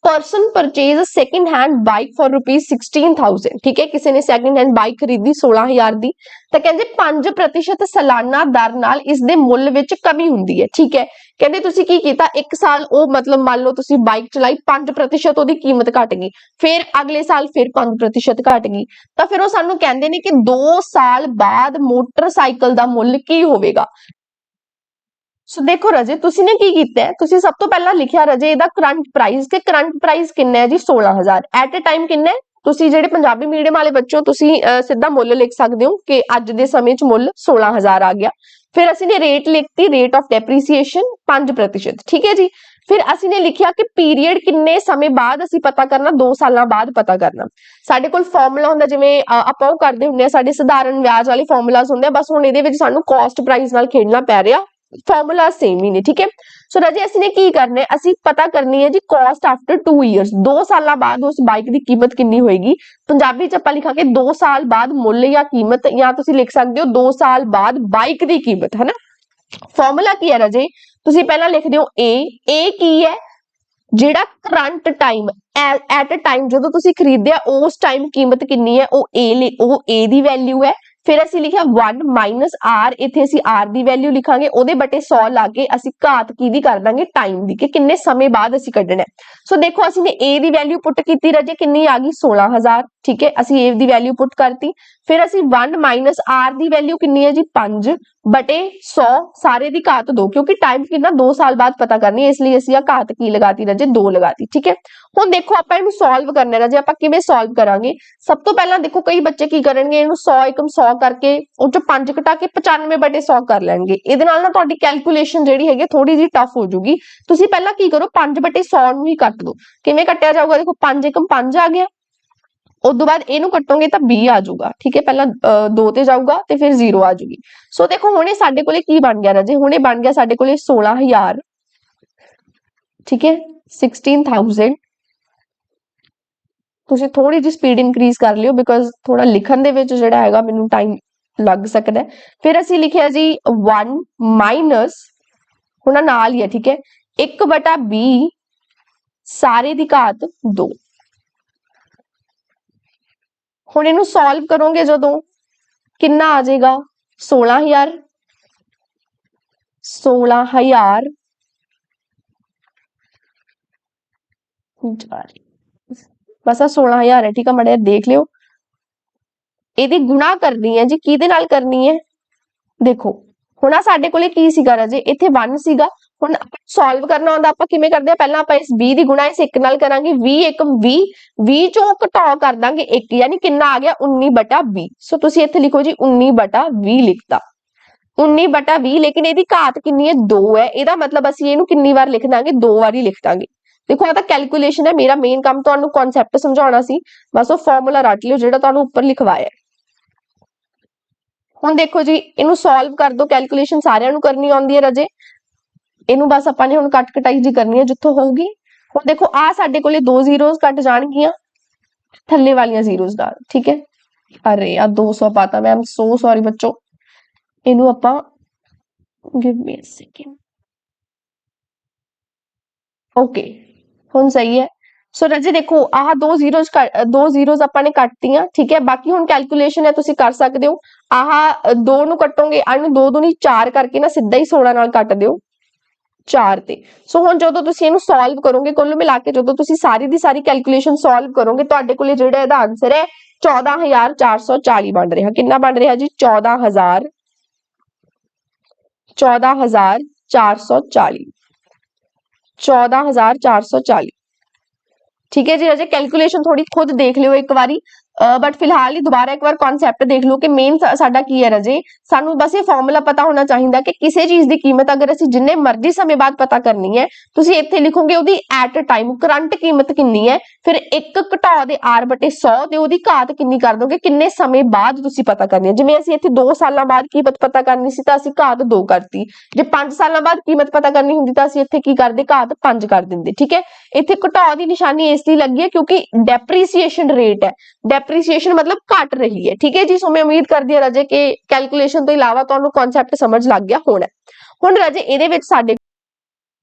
person purchase a second hand bike for rupees 16,000। ਠੀਕ ਹੈ, ਕਿਸੇ ਨੇ ਸੈਕਿੰਡ ਹੈਂਡ ਬਾਈਕ ਖਰੀਦੀ 16,000 ਦੀ, ਤਾਂ ਕਹਿੰਦੇ 5% ਸਾਲਾਨਾ ਦਰ ਨਾਲ ਇਸ ਦੇ ਮੁੱਲ ਵਿੱਚ ਕਮੀ ਹੁੰਦੀ ਹੈ। ਠੀਕ ਹੈ, ਕਹਿੰਦੇ ਤੁਸੀਂ ਕੀ ਕੀਤਾ? 1 ਸਾਲ ਉਹ ਮਤਲਬ ਮੰਨ ਲਓ ਤੁਸੀਂ ਬਾਈਕ ਚਲਾਈ, 5% ਉਹਦੀ ਕੀਮਤ ਘਟ ਗਈ, ਫਿਰ ਅਗਲੇ ਸਾਲ ਫਿਰ 5% ਘਟ ਗਈ, ਤਾਂ ਫਿਰ ਉਹ ਸਾਨੂੰ ਕਹਿੰਦੇ ਨੇ ਕਿ 2 ਸਾਲ ਬਾਅਦ ਮੋਟਰਸਾਈਕਲ ਦਾ ਮੁੱਲ ਕੀ ਹੋਵੇਗਾ। ਸੋ ਦੇਖੋ ਰਾਜੇ ਤੁਸੀਂ ਨੇ ਕੀ ਕੀਤਾ ਹੈ, ਤੁਸੀਂ ਸਭ ਤੋਂ ਪਹਿਲਾਂ ਲਿਖਿਆ ਰਾਜੇ ਇਹਦਾ ਕਰੰਟ ਪ੍ਰਾਈਸ, ਤੇ ਕਰੰਟ ਪ੍ਰਾਈਸ ਕਿੰਨਾ ਹੈ ਜੀ? 16,000। ਐਟ ਅ ਟਾਈਮ ਕਿੰਨਾ ਹੈ? ਤੁਸੀਂ ਜਿਹੜੇ ਪੰਜਾਬੀ ਮੀਡੀਅਮ ਵਾਲੇ ਬੱਚੋ ਤੁਸੀਂ ਸਿੱਧਾ ਮੁੱਲ ਲਿਖ ਸਕਦੇ ਹੋ ਕਿ ਅੱਜ ਦੇ ਸਮੇਂ 'ਚ ਮੁੱਲ 16,000 ਆ ਗਿਆ। ਫਿਰ ਅਸੀਂ ਨੇ ਰੇਟ ਲਿਖਤੀ, ਰੇਟ ਆਫ ਡੈਪਰੀਸੀਏਸ਼ਨ 5%। ਠੀਕ ਹੈ ਜੀ, ਫਿਰ ਅਸੀਂ ਨੇ ਲਿਖਿਆ ਕਿ ਪੀਰੀਅਡ ਕਿੰਨੇ ਸਮੇਂ ਬਾਅਦ ਅਸੀਂ ਪਤਾ ਕਰਨਾ? 2 ਸਾਲਾਂ ਬਾਅਦ ਪਤਾ ਕਰਨਾ। ਸਾਡੇ ਕੋਲ ਫਾਰਮੂਲਾ ਹੁੰਦਾ, ਜਿਵੇਂ ਆਪਾਂ ਉਹ ਕਰਦੇ ਹੁੰਦੇ ਆ, ਸਾਡੇ ਸਧਾਰਨ ਵਿਆਜ ਵਾਲੇ ਫਾਰਮੂਲਾਸ ਹੁੰਦੇ ਆ, ਬਸ ਹੁਣ ਇਹਦੇ ਵਿੱਚ ਸਾਨੂੰ ਕਾਸਟ ਪ੍ਰਾਈਸ ਨਾਲ ਖੇਡਣਾ ਪੈ ਰਿਹਾ। ਫਾਰਮੂਲਾ ਸੇਮ ਹੀ ਨੇ। ਠੀਕ ਹੈ, ਸੋ ਰਾਜੇ ਅਸੀਂ ਨੇ ਕੀ ਕਰਨਾ ਹੈ? ਅਸੀਂ ਪਤਾ ਕਰਨੀ ਹੈ ਜੀ ਕਾਸਟ ਆਫਟਰ 2 ਇਅਰਸ। 2 ਸਾਲਾਂ ਬਾਅਦ ਉਸ ਬਾਈਕ ਦੀ ਕੀਮਤ ਕਿੰਨੀ ਹੋਏਗੀ? ਪੰਜਾਬੀ ਚ ਆਪਾਂ ਲਿਖਾਂਗੇ 2 ਸਾਲ ਬਾਅਦ ਮੁੱਲ ਜਾਂ ਕੀਮਤ, ਜਾਂ ਤੁਸੀਂ ਲਿਖ ਸਕਦੇ ਹੋ 2 ਸਾਲ ਬਾਅਦ ਬਾਈਕ ਦੀ ਕੀਮਤ, ਹੈ ਨਾ। ਫਾਰਮੂਲਾ ਕੀ ਹੈ ਰਾਜੇ? ਤੁਸੀਂ ਪਹਿਲਾਂ ਲਿਖਦੇ ਹੋ ਏ ਕੀ ਹੈ? ਜਿਹੜਾ current time at a time ਜਦੋਂ ਤੁਸੀਂ ਖਰੀਦਿਆ ਉਸ ਟਾਈਮ ਕੀਮਤ ਕਿੰਨੀ ਹੈ? ਉਹ ਏ ਦੀ ਵੈਲਿਊ ਹੈ। ਫਿਰ ਅਸੀਂ ਲਿਖਿਆ 1 ਮਾਈਨਸ ਆਰ, ਇੱਥੇ ਅਸੀਂ ਆਰ ਦੀ ਵੈਲਿਊ ਲਿਖਾਂਗੇ, ਉਹਦੇ ਬਟੇ 100 ਲਾ ਕੇ ਅਸੀਂ ਘਾਤ ਕਿਹਦੀ ਕਰ ਦਾਂਗੇ? ਟਾਈਮ ਦੀ, ਕਿ ਕਿੰਨੇ ਸਮੇਂ ਬਾਅਦ ਅਸੀਂ ਕੱਢਣਾ। ਸੋ ਦੇਖੋ ਅਸੀਂ ਨੇ ਏ ਦੀ ਵੈਲਿਊ ਪੁੱਟ ਕੀਤੀ ਰਾਜੇ, ਕਿੰਨੀ ਆ ਗਈ? 16,000। ਠੀਕ ਹੈ, ਅਸੀਂ ਏ ਦੀ ਵੈਲਿਊ ਪੁੱਟ ਕਰਤੀ। ਫਿਰ ਅਸੀਂ 1 ਮਾਈਨਸ ਆਰ ਦੀ ਵੈਲਿਊ ਕਿੰਨੀ ਹੈ ਜੀ? 5 ਬਟੇ 100, ਸਾਰੇ ਦੀ ਘਾਤ 2, ਕਿਉਂਕਿ ਟਾਈਮ ਕਿੰਨਾ 2 ਸਾਲ ਬਾਅਦ ਪਤਾ ਕਰਨੀ ਹੈ, ਇਸ ਲਈ ਅਸੀਂ ਆ ਘਾਤ ਕੀ ਲਗਾਤੀ ਰਾਜੇ? 2 ਲਗਾਤੀ। ਠੀਕ ਹੈ, ਹੁਣ ਦੇਖੋ ਆਪਾਂ ਇਹਨੂੰ ਸੋਲਵ ਕਰਨਾ ਰਾਜੇ। ਆਪਾਂ ਕਿਵੇਂ ਸੋਲਵ ਕਰਾਂਗੇ? ਸਭ ਤੋਂ ਪਹਿਲਾਂ ਦੇਖੋ ਕਈ ਬੱਚੇ ਕੀ ਕਰਨਗੇ, ਇਹਨੂੰ 100 ਏਕਮ 100 ਕਰਕੇ ਉਹ ਚੋਂ 5 ਘਟਾ ਕੇ 95 ਬਟੇ 100 ਕਰ ਲੈਣਗੇ। ਇਹਦੇ ਨਾਲ ਨਾ ਤੁਹਾਡੀ ਕੈਲਕੂਲੇਸ਼ਨ ਜਿਹੜੀ ਹੈਗੀ ਥੋੜੀ ਜਿਹੀ ਟਫ ਹੋ ਜੂਗੀ। ਤੁਸੀਂ ਪਹਿਲਾਂ ਕੀ ਕਰੋ, 5 ਬਟੇ 100 ਨੂੰ ਹੀ ਕੱਟ ਦਿਓ। ਕਿਵੇਂ ਕੱਟਿਆ ਜਾਊਗਾ? ਦੇਖੋ 5 ਏਕਮ 5 ਆ ਗਿਆ, ਉਸ ਤੋਂ ਬਾਅਦ ਇਹਨੂੰ ਕੱਟੋਗੇ ਤਾਂ 20 ਆ ਜਾਊਗਾ। ਠੀਕ ਹੈ, ਪਹਿਲਾਂ 2 ਤੇ ਜਾਊਗਾ ਤੇ ਫਿਰ 0 ਆ ਜੂਗੀ। ਸੋ ਦੇਖੋ ਹੁਣ ਇਹ ਸਾਡੇ ਕੋਲੇ ਕੀ ਬਣ ਗਿਆ ਰਾਜੇ? ਹੁਣ ਇਹ ਬਣ ਗਿਆ ਸਾਡੇ ਕੋਲੇ 16,000। ਠੀਕ ਹੈ, 16,000। ਤੁਸੀਂ ਥੋੜੀ ਜਿਹੀ ਸਪੀਡ ਇਨਕਰੀਜ਼ ਕਰ ਲਿਓ, ਬਿਕੋਜ਼ ਥੋੜਾ ਲਿਖਣ ਦੇ ਵਿੱਚ ਜਿਹੜਾ ਹੈਗਾ ਮੈਨੂੰ ਟਾਈਮ ਲੱਗ ਸਕਦਾ। ਫਿਰ ਅਸੀਂ ਲਿਖਿਆ ਜੀ 1 ਮਾਈਨਸ, ਹੁਣ ਨਾਲ ਹੀ ਹੈ। ਠੀਕ ਹੈ, 1/20 ਸਾਰੇ ਦੀ ਘਾਤ 2। ਹੁਣ ਇਹਨੂੰ ਸੋਲਵ ਕਰੋਗੇ ਜਦੋਂ, ਕਿੰਨਾ ਆ ਜਾਏਗਾ? 16,000 ਬਸ ਆ 16,000 ਹੈ। ਠੀਕ ਹੈ, ਮੜਿਆ ਦੇਖ ਲਿਓ। ਇਹਦੀ ਗੁਣਾ ਕਰਨੀ ਹੈ ਜੀ, ਕਿਹਦੇ ਨਾਲ ਕਰਨੀ ਹੈ? ਦੇਖੋ ਹੁਣ ਆ ਸਾਡੇ ਕੋਲੇ ਕੀ ਸੀਗਾ ਰਾਜੇ? ਇੱਥੇ 1 ਸੀਗਾ। ਹੁਣ ਸੋਲਵ ਕਰਨਾ ਹੁੰਦਾ ਆਪਾਂ ਕਿਵੇਂ ਕਰਦੇ ਆ? ਪਹਿਲਾਂ ਆਪਾਂ ਇਸ 20 ਦੀ ਗੁਣਾ ਇਸ 1 ਨਾਲ ਕਰਾਂਗੇ। 20 ਏਕਮ 20, 20 ਚੋਂ ਘਟਾ ਕਰ ਦਾਂਗੇ 1, ਯਾਨੀ ਕਿੰਨਾ ਆ ਗਿਆ? 19/20। ਸੋ ਤੁਸੀਂ ਇੱਥੇ ਲਿਖੋ ਜੀ 19/20 ਲਿਖਤਾ, 19/20। ਲੇਕਿਨ ਇਹਦੀ ਘਾਤ ਕਿੰਨੀ ਹੈ? 2 ਹੈ। ਇਹਦਾ ਮਤਲਬ ਅਸੀਂ ਇਹਨੂੰ ਕਿੰਨੀ ਵਾਰ ਲਿਖ ਦਾਂਗੇ? 2 ਵਾਰੀ ਲਿਖ ਦਾਂਗੇ। ਦੇਖੋ ਇਹ ਤਾਂ ਕੈਲਕੂਲੇਸ਼ਨ ਹੈ, ਮੇਰਾ ਮੇਨ ਕੰਮ ਤੁਹਾਨੂੰ ਕਨਸੈਪਟ ਸਮਝਾਉਣਾ ਸੀ, ਬਸ ਉਹ ਫਾਰਮੂਲਾ ਰੱਟ ਲਿਓ ਜਿਹੜਾ ਤੁਹਾਨੂੰ ਉੱਪਰ ਲਿਖਵਾਇਆ। ਹੁਣ ਦੇਖੋ ਜੀ ਇਹਨੂੰ ਸੋਲਵ ਕਰ ਦੋ, ਕੈਲਕੂਲੇਸ਼ਨ ਸਾਰਿਆਂ ਨੂੰ ਕਰਨੀ ਆਉਂਦੀ ਹੈ ਰਾਜੇ। ਇਹਨੂੰ ਬਸ ਆਪਾਂ ਨੇ ਹੁਣ ਕੱਟ ਕਟਾਈ ਜੀ करनी है जिथों होगी। ਹੁਣ देखो आ साडे कोले 2 zeros कट जाणगियां थल्ले वालियां zeros नाल, ठीक है। अरे यार 200 पाता, मैं सो सॉरी बच्चों। इनू आपां give me a second, okay हुण सही है। सो राजे देखो आह दो जीरोज आपां ने कटतियां, ठीक है। बाकी हुण कैलकुलेशन है तुसीं कर सकदे हो। आह 2 नूं कटोगे, इहनूं 2 दूनी 4 करके ना सीधा ही 16 नाल कट दिओ 4 ते। सो हुण जदों तुसीं इहनूं सॉल्व करोगे, कुल मिला के जदों तुसीं सारी दी सारी कैलकुलेशन सॉल्व करोगे, तुहाडे कोले जिहड़ा इहदा आंसर है 14,440 बन रहा। कितना बन रहा जी? 14,440, 14,440, ठीक है जी। अजय कैलकुलेशन थोड़ी खुद देख लियो एक बारी, बट फिलहाल ही दोबारा एक बार कॉन्सैप्ट देख लो कि मेन साडा की है रजे। सानू बस ये फॉर्मूला पता होना चाहिए कि किसी चीज की कीमत अगर असीं जिन्ने मर्जी समय बाद पता करनी है, तुसीं इत्थे लिखोगे उहदी एट टाइम करंट कीमत कितनी है, फिर एक घटाओ दे आर बटे 100 ते उहदी घात कितनी कर दोगे, किन्ने समय बाद तुसीं पता करनी है। जिवें असीं इत्थे 2 सालां बाद कीमत पता करनी सी तां असीं घात 2 करती, जे 5 सालां बाद कीमत पता करनी हुंदी तां असीं इत्थे की करदे, घात 5 कर दिंदे, ठीक है। इत्थे घटाओ दी निशानी इसलिए लगी है क्योंकि डेप्रीसीएशन रेट है, डेप्रीसीएशन मतलब घट रही है, ठीक है जी। सो मैं उम्मीद करदी हां राजे कि कैलकुलेशन तो इलावा तुहानू कॉन्सैप्ट समझ लग गया होना। हुण राजे इहदे विच साडे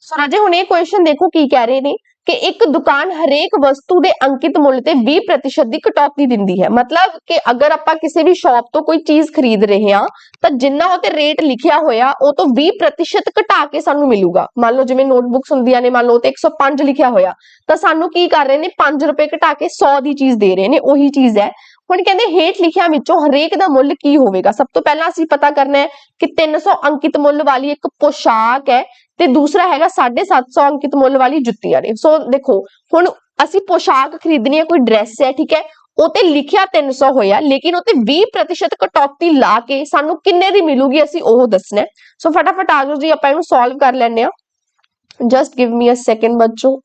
सो राजे हुण ये क्वेश्चन देखो की कह रहे ने कि एक दुकान हरेक वस्तु के अंकित मुल ते 20% की कटौती दिंदी है। मतलब कि अगर आपां किसी भी शॉप तो कोई चीज खरीद रहे हां तां जिन्ना उत्ते रेट लिखिया होया वो तो 20% घटा के सानू मिलूगा। मान लो जिवें नोटबुक्स हुंदियां ने, मान लो ते 105 लिखिया होया तां सानू की कर रहे ने 5 रुपए घटा के 100 दी चीज दे रहे ने, ओही चीज है। हुण कहंदे हेठ लिखिया विचों हरेक दा मुल की होवेगा। सब तो पहला असीं पता करना है कि 300 अंकित मुल वाली एक पोशाक है ते दूसरा हैगा 750 अंकित मुल वाली जुत्तियां ने। सो देखो हुण असीं पोशाक खरीदनी है, कोई ड्रेस है, ठीक है, उते लिखिया 300 होया लेकिन उते 20% कटौती ला के सानू किन्ने दी मिलूगी असीं ओह दसना है। सो फटाफट आ जाओ जी, आपां इहनूं सॉल्व कर लैंदे आ। Just give me a second बच्चों।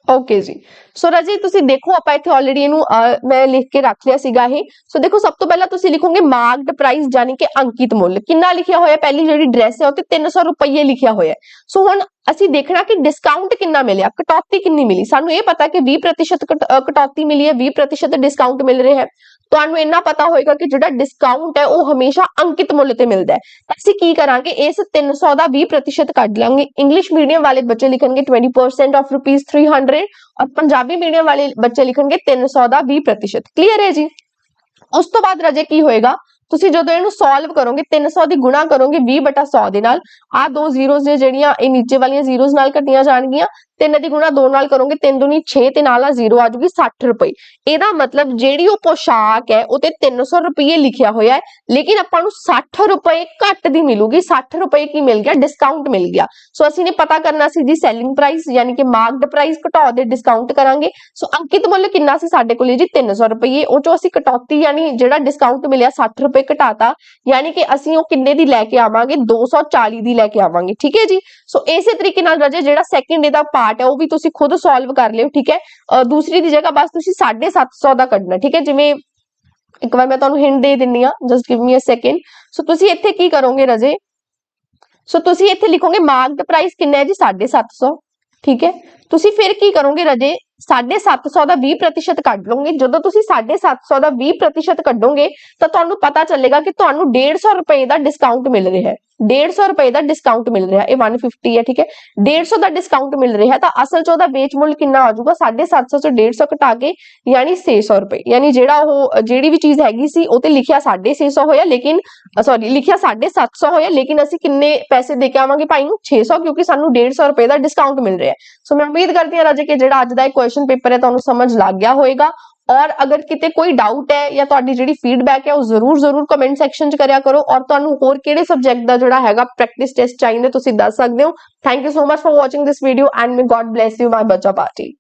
ओके जी। सो राजे तुसी देखो आपां इत्थे ऑलरेडी इहनूं मैं लिख के रख लिया सीगा ये। सो देखो सब तो पहला तुसी लिखोगे मार्क्ड प्राइस यानी कि अंकित मुल कितना लिखिया होया, पहली जिहड़ी ड्रेस है उते 300 रुपये लिखिया होया। सो हुण ਅਸੀਂ देखना कि डिस्काउंट कितना मिलिया, कटौती कितनी मिली। सानू ये पता कि 20% कटौती मिली है, 20% डिस्काउंट मिल रहा है। ਤੁਹਾਨੂੰ ਇੰਨਾ ਪਤਾ ਹੋਏਗਾ ਕਿ ਜਿਹੜਾ ਡਿਸਕਾਊਂਟ ਹੈ ਉਹ ਹਮੇਸ਼ਾ ਅੰਕਿਤ ਮੁੱਲ ਤੇ ਮਿਲਦਾ ਹੈ। ਤਾਂ ਅਸੀਂ ਕੀ ਕਰਾਂਗੇ, ਇਸ 300 ਦਾ 20% ਕੱਢ ਲਾਂਗੇ। ਇੰਗਲਿਸ਼ ਮੀਡੀਅਮ ਵਾਲੇ ਬੱਚੇ ਲਿਖਣਗੇ 20% ਆਫ ₹300 और ਪੰਜਾਬੀ ਮੀਡੀਅਮ ਵਾਲੇ ਬੱਚੇ ਲਿਖਣਗੇ 300 ਦਾ 20%। ਕਲੀਅਰ ਹੈ ਜੀ। ਉਸ ਤੋਂ ਬਾਅਦ ਰਾਜੇ ਕੀ ਹੋਏਗਾ, ਤੁਸੀਂ ਜਦੋਂ ਇਹਨੂੰ ਸੋਲਵ ਕਰੋਗੇ 300 ਦੀ ਗੁਣਾ ਕਰੋਗੇ 20/100 ਦੇ ਨਾਲ, ਆ ਦੋ ਜ਼ੀਰੋਜ਼ ਨੇ ਜਿਹੜੀਆਂ ਇਹ ਨੀਚੇ ਵਾਲੀਆਂ ਜ਼ੀਰੋਜ਼ ਨਾਲ ਕੱਟੀਆਂ ਜਾਣਗੀਆਂ। 3 ਦੀ ਗੁਣਾ 2 ਨਾਲ ਕਰੋਗੇ 3 दूनी 6 ਤੇ ਨਾਲ ਆ 0 ਆ ਜੂਗੀ 60 ਰੁਪਏ। ਇਹਦਾ ਮਤਲਬ ਜਿਹੜੀ ਉਹ ਪੋਸ਼ਾਕ ਹੈ ਉਹ ਤੇ 300 ਰੁਪਏ ਲਿਖਿਆ ਹੋਇਆ ਹੈ, ਲੇਕਿਨ ਆਪਾਂ ਨੂੰ 60 ਰੁਪਏ ਘੱਟ ਦੀ ਮਿਲੂਗੀ। 60 ਰੁਪਏ ਕੀ ਮਿਲ ਗਿਆ, ਡਿਸਕਾਊਂਟ ਮਿਲ ਗਿਆ। ਸੋ ਅਸੀਂ ਨੇ ਪਤਾ ਕਰਨਾ ਸੀ ਜੀ ਸੈਲਿੰਗ ਪ੍ਰਾइस यानी कि मार्क्ड प्राइस घटा दे डिस्काउंट करांगे। सो अंकित मुल कितना सी साडे कोले जी 300 रुपये, ਉਹ ਚੋਂ ਅਸੀਂ कटौती यानी ਜਿਹੜਾ डिस्काउंट मिलिया 60 रुपए घटाता, यानी कि ਅਸੀਂ ਉਹ किन्ने दी लैके आवांगे 240 दी लैके आवांगे। ठीक है जी। सो इसे तरीके नाल राजे ਜਿਹੜਾ सैकेंड ਇਹਦਾ पार्ट है वो भी तुसी खुद सॉल्व कर लियो। ठीक है। दूसरी दी जगह बस तुसी 750 दा कढना। ठीक है। जिवें एक बार मैं तुहानू हिंट दे दिन्नी आ, just give me a second. So तुसी इत्थे की करोगे राजे, सो तुसी इत्थे लिखोगे मार्क्ड प्राइस कितना है जी 750। ठीक है। तुसी फिर की करोगे राजे 750 ਦਾ 20% ਕੱਢ ਲਓਗੇ। ਜਦੋਂ ਤੁਸੀਂ 750 ਦਾ 20% ਕੱਢੋਗੇ ਤਾਂ ਤੁਹਾਨੂੰ ਪਤਾ ਚੱਲੇਗਾ ਕਿ ਤੁਹਾਨੂੰ 150 ਰੁਪਏ ਦਾ ਡਿਸਕਾਊਂਟ ਮਿਲ ਰਿਹਾ ਹੈ। 150 ਰੁਪਏ ਦਾ ਡਿਸਕਾਊਂਟ ਮਿਲ ਰਿਹਾ, ਇਹ 150 ਹੈ। ਠੀਕ ਹੈ। 150 ਦਾ ਡਿਸਕਾਊਂਟ ਮਿਲ ਰਿਹਾ ਤਾਂ ਅਸਲ ਚ ਉਹਦਾ ਵੇਚ ਮੁੱਲ ਕਿੰਨਾ ਆ ਜਾਊਗਾ, 750 ਚੋਂ 150 ਘਟਾ ਕੇ यानी 600 रुपए। यानी ਜਿਹੜਾ ਉਹ ਜਿਹੜੀ ਵੀ ਚੀਜ਼ ਹੈਗੀ ਸੀ ਉਹ ਤੇ ਲਿਖਿਆ 650 ਹੋਇਆ, ਲੇਕਿਨ ਸੌਰੀ ਲਿਖਿਆ 750 ਹੋਇਆ, ਲੇਕਿਨ ਅਸੀਂ ਕਿੰਨੇ ਪੈਸੇ ਦੇ ਕੇ ਆਵਾਂਗੇ ਭਾਈ ਨੂੰ 600, ਕਿਉਂਕਿ ਸਾਨੂੰ 150 ਰੁਪਏ ਦਾ ਡਿਸਕਾਊਂਟ ਮਿਲ ਰਿਹਾ ਹੈ। ਸੋ ਮੈਂ ਉਮੀਦ ਕਰਦੀ ਹਾਂ ਰਾਜੇ ਕਿ ਜਿਹੜਾ ਅੱਜ ਦਾ ਇਹ क्वेश्चन पेपर है ਤੁਹਾਨੂੰ समझ लग गया होएगा। और अगर किते कोई डाउट है या तुहाडी जिहड़ी फीडबैक है वो जरूर कमेंट सैक्शन च करिया करो। और तुहानू होर किहड़े सब्जेक्ट दा जिहड़ा हैगा प्रैक्टिस टेस्ट चाहिए तुसीं दस सकदे हो। Thank you so much for watching this video and may God bless you my बच्चा पार्टी।